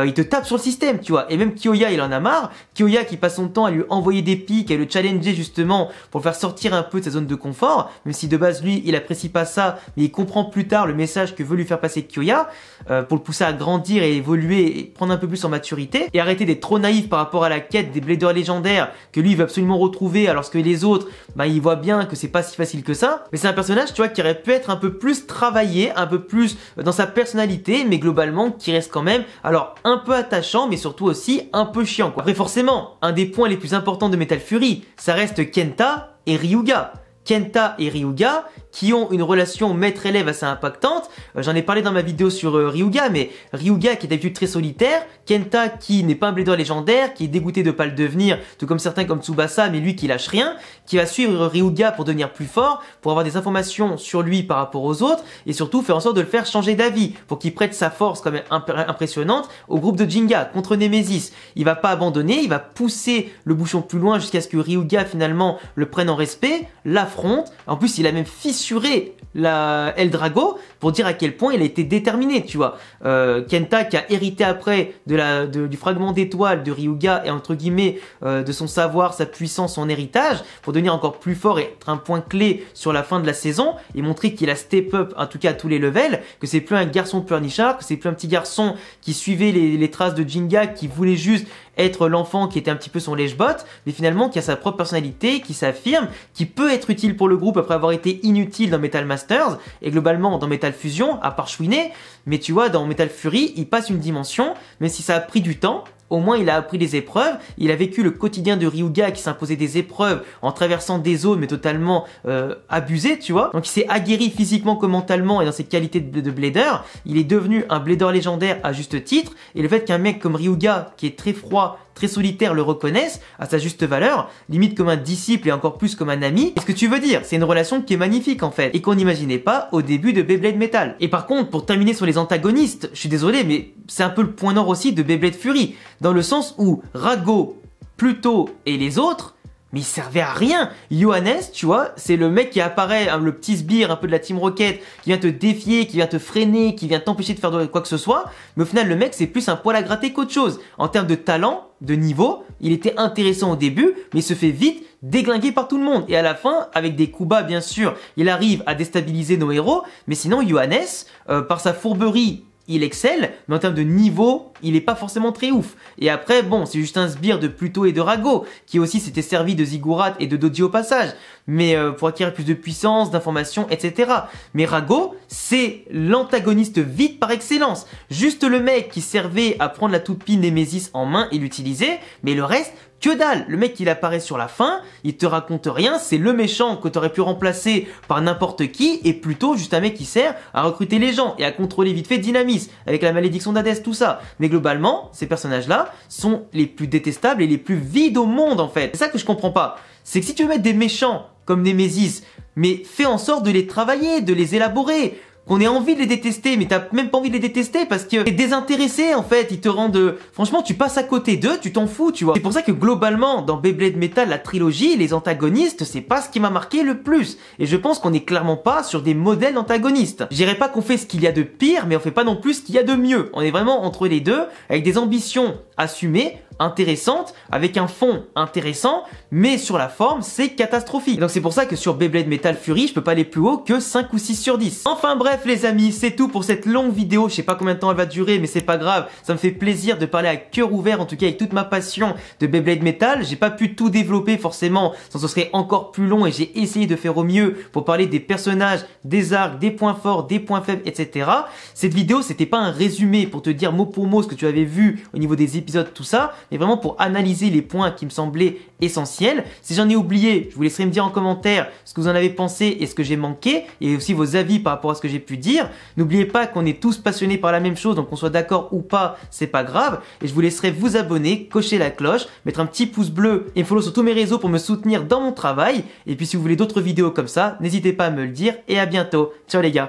il te tape sur le système, tu vois. Et même Kyoya, il en a marre. Kyoya qui passe son temps à lui envoyer des pics, à le challenger justement pour le faire sortir un peu de sa zone de confort, même si de base lui, il apprécie pas ça, mais il comprend plus tard le message que veut lui faire passer Kyoya pour le pousser à grandir et évoluer et prendre un peu plus en maturité et arrêter d'être trop naïf par rapport à la quête des bladers légendaires que lui il veut absolument retrouver, alors que les autres, bah il voit bien que c'est pas si facile que ça. Mais c'est un personnage, tu vois, qui aurait pu être un peu plus travaillé, un peu plus dans sa personnalité, mais globalement qui reste quand même, alors un peu attachant, mais surtout aussi un peu chiant, quoi. Après forcément, un des points les plus importants de Metal Fury, ça reste Kenta et Ryuga. Kenta et Ryuga qui ont une relation maître-élève assez impactante. J'en ai parlé dans ma vidéo sur Ryuga, mais Ryuga qui est d'habitude très solitaire, Kenta qui n'est pas un blader légendaire, qui est dégoûté de pas le devenir, tout comme certains comme Tsubasa, mais lui qui lâche rien, qui va suivre Ryuga pour devenir plus fort, pour avoir des informations sur lui par rapport aux autres, et surtout faire en sorte de le faire changer d'avis, pour qu'il prête sa force quand même impressionnante au groupe de Jinga contre Nemesis. Il va pas abandonner, il va pousser le bouchon plus loin jusqu'à ce que Ryuga finalement le prenne en respect, l'affronte. En plus, il a même fissuré la El Drago pour dire à quel point il a été déterminé, tu vois. Kenta qui a hérité après du fragment d'étoile de Ryuga et entre guillemets de son savoir, sa puissance, son héritage pour devenir encore plus fort et être un point clé sur la fin de la saison et montrer qu'il a step up en tout cas à tous les levels, que c'est plus un garçon pleurnichard, que c'est plus un petit garçon qui suivait les traces de Jinga, qui voulait juste être l'enfant qui était un petit peu son lèche-botte, mais finalement qui a sa propre personnalité, qui s'affirme, qui peut être utile pour le groupe après avoir été inutile dans Metal Masters, et globalement dans Metal Fusion, à part chouiner, mais tu vois, dans Metal Fury, il passe une dimension, même si ça a pris du temps. Au moins, il a appris des épreuves, il a vécu le quotidien de Ryuga qui s'imposait des épreuves en traversant des zones mais totalement abusées, tu vois. Donc il s'est aguerri physiquement comme mentalement et dans ses qualités de blader, il est devenu un blader légendaire à juste titre, et le fait qu'un mec comme Ryuga, qui est très froid, très solitaire, le reconnaisse à sa juste valeur, limite comme un disciple et encore plus comme un ami, qu'est-ce que tu veux dire? C'est une relation qui est magnifique en fait, et qu'on n'imaginait pas au début de Beyblade Metal. Et par contre, pour terminer sur les antagonistes, je suis désolé, mais c'est un peu le point nord aussi de Beyblade Fury, dans le sens où Rago, Pluto et les autres, mais il servait à rien. Johannes, tu vois, c'est le mec qui apparaît, hein, le petit sbire un peu de la Team Rocket, qui vient te défier, qui vient te freiner, qui vient t'empêcher de faire quoi que ce soit, mais au final le mec c'est plus un poil à gratter qu'autre chose. En termes de talent, de niveau, il était intéressant au début, mais il se fait vite déglinguer par tout le monde. Et à la fin, avec des coups bas bien sûr, il arrive à déstabiliser nos héros, mais sinon Johannes, par sa fourberie, il excelle, mais en termes de niveau, il est pas forcément très ouf. Et après, bon, c'est juste un sbire de Pluto et de Rago, qui aussi s'était servi de Ziggurat et de Doji au passage, mais pour acquérir plus de puissance, d'informations, etc. Mais Rago, c'est l'antagoniste vite par excellence. Juste le mec qui servait à prendre la toupie Nemesis en main et l'utiliser, mais le reste, que dalle. Le mec il apparaît sur la fin, il te raconte rien, c'est le méchant que t'aurais pu remplacer par n'importe qui, et plutôt juste un mec qui sert à recruter les gens et à contrôler vite fait Dynamis, avec la malédiction d'Hadès, tout ça. Mais globalement, ces personnages-là sont les plus détestables et les plus vides au monde en fait. C'est ça que je comprends pas. C'est que si tu veux mettre des méchants comme Nemesis, mais fais en sorte de les travailler, de les élaborer, qu'on ait envie de les détester, mais t'as même pas envie de les détester parce que t'es désintéressé en fait, ils te rendent... Franchement, tu passes à côté d'eux, tu t'en fous, tu vois. C'est pour ça que globalement, dans Beyblade Metal, la trilogie, les antagonistes, c'est pas ce qui m'a marqué le plus. Et je pense qu'on est clairement pas sur des modèles d'antagonistes. Je dirais pas qu'on fait ce qu'il y a de pire, mais on fait pas non plus ce qu'il y a de mieux. On est vraiment entre les deux, avec des ambitions assumées, intéressante, avec un fond intéressant, mais sur la forme, c'est catastrophique. Donc c'est pour ça que sur Beyblade Metal Fury, je peux pas aller plus haut que 5 ou 6 sur 10. Enfin bref les amis, c'est tout pour cette longue vidéo. Je sais pas combien de temps elle va durer, mais c'est pas grave. Ça me fait plaisir de parler à cœur ouvert, en tout cas avec toute ma passion de Beyblade Metal. J'ai pas pu tout développer forcément, sinon ce serait encore plus long, et j'ai essayé de faire au mieux pour parler des personnages, des arcs, des points forts, des points faibles, etc. Cette vidéo, c'était pas un résumé pour te dire mot pour mot ce que tu avais vu au niveau des épisodes, tout ça, mais vraiment pour analyser les points qui me semblaient essentiels. Si j'en ai oublié, je vous laisserai me dire en commentaire ce que vous en avez pensé et ce que j'ai manqué, et aussi vos avis par rapport à ce que j'ai pu dire. N'oubliez pas qu'on est tous passionnés par la même chose, donc qu'on soit d'accord ou pas, c'est pas grave. Et je vous laisserai vous abonner, cocher la cloche, mettre un petit pouce bleu et me follow sur tous mes réseaux pour me soutenir dans mon travail. Et puis si vous voulez d'autres vidéos comme ça, n'hésitez pas à me le dire, et à bientôt. Ciao les gars.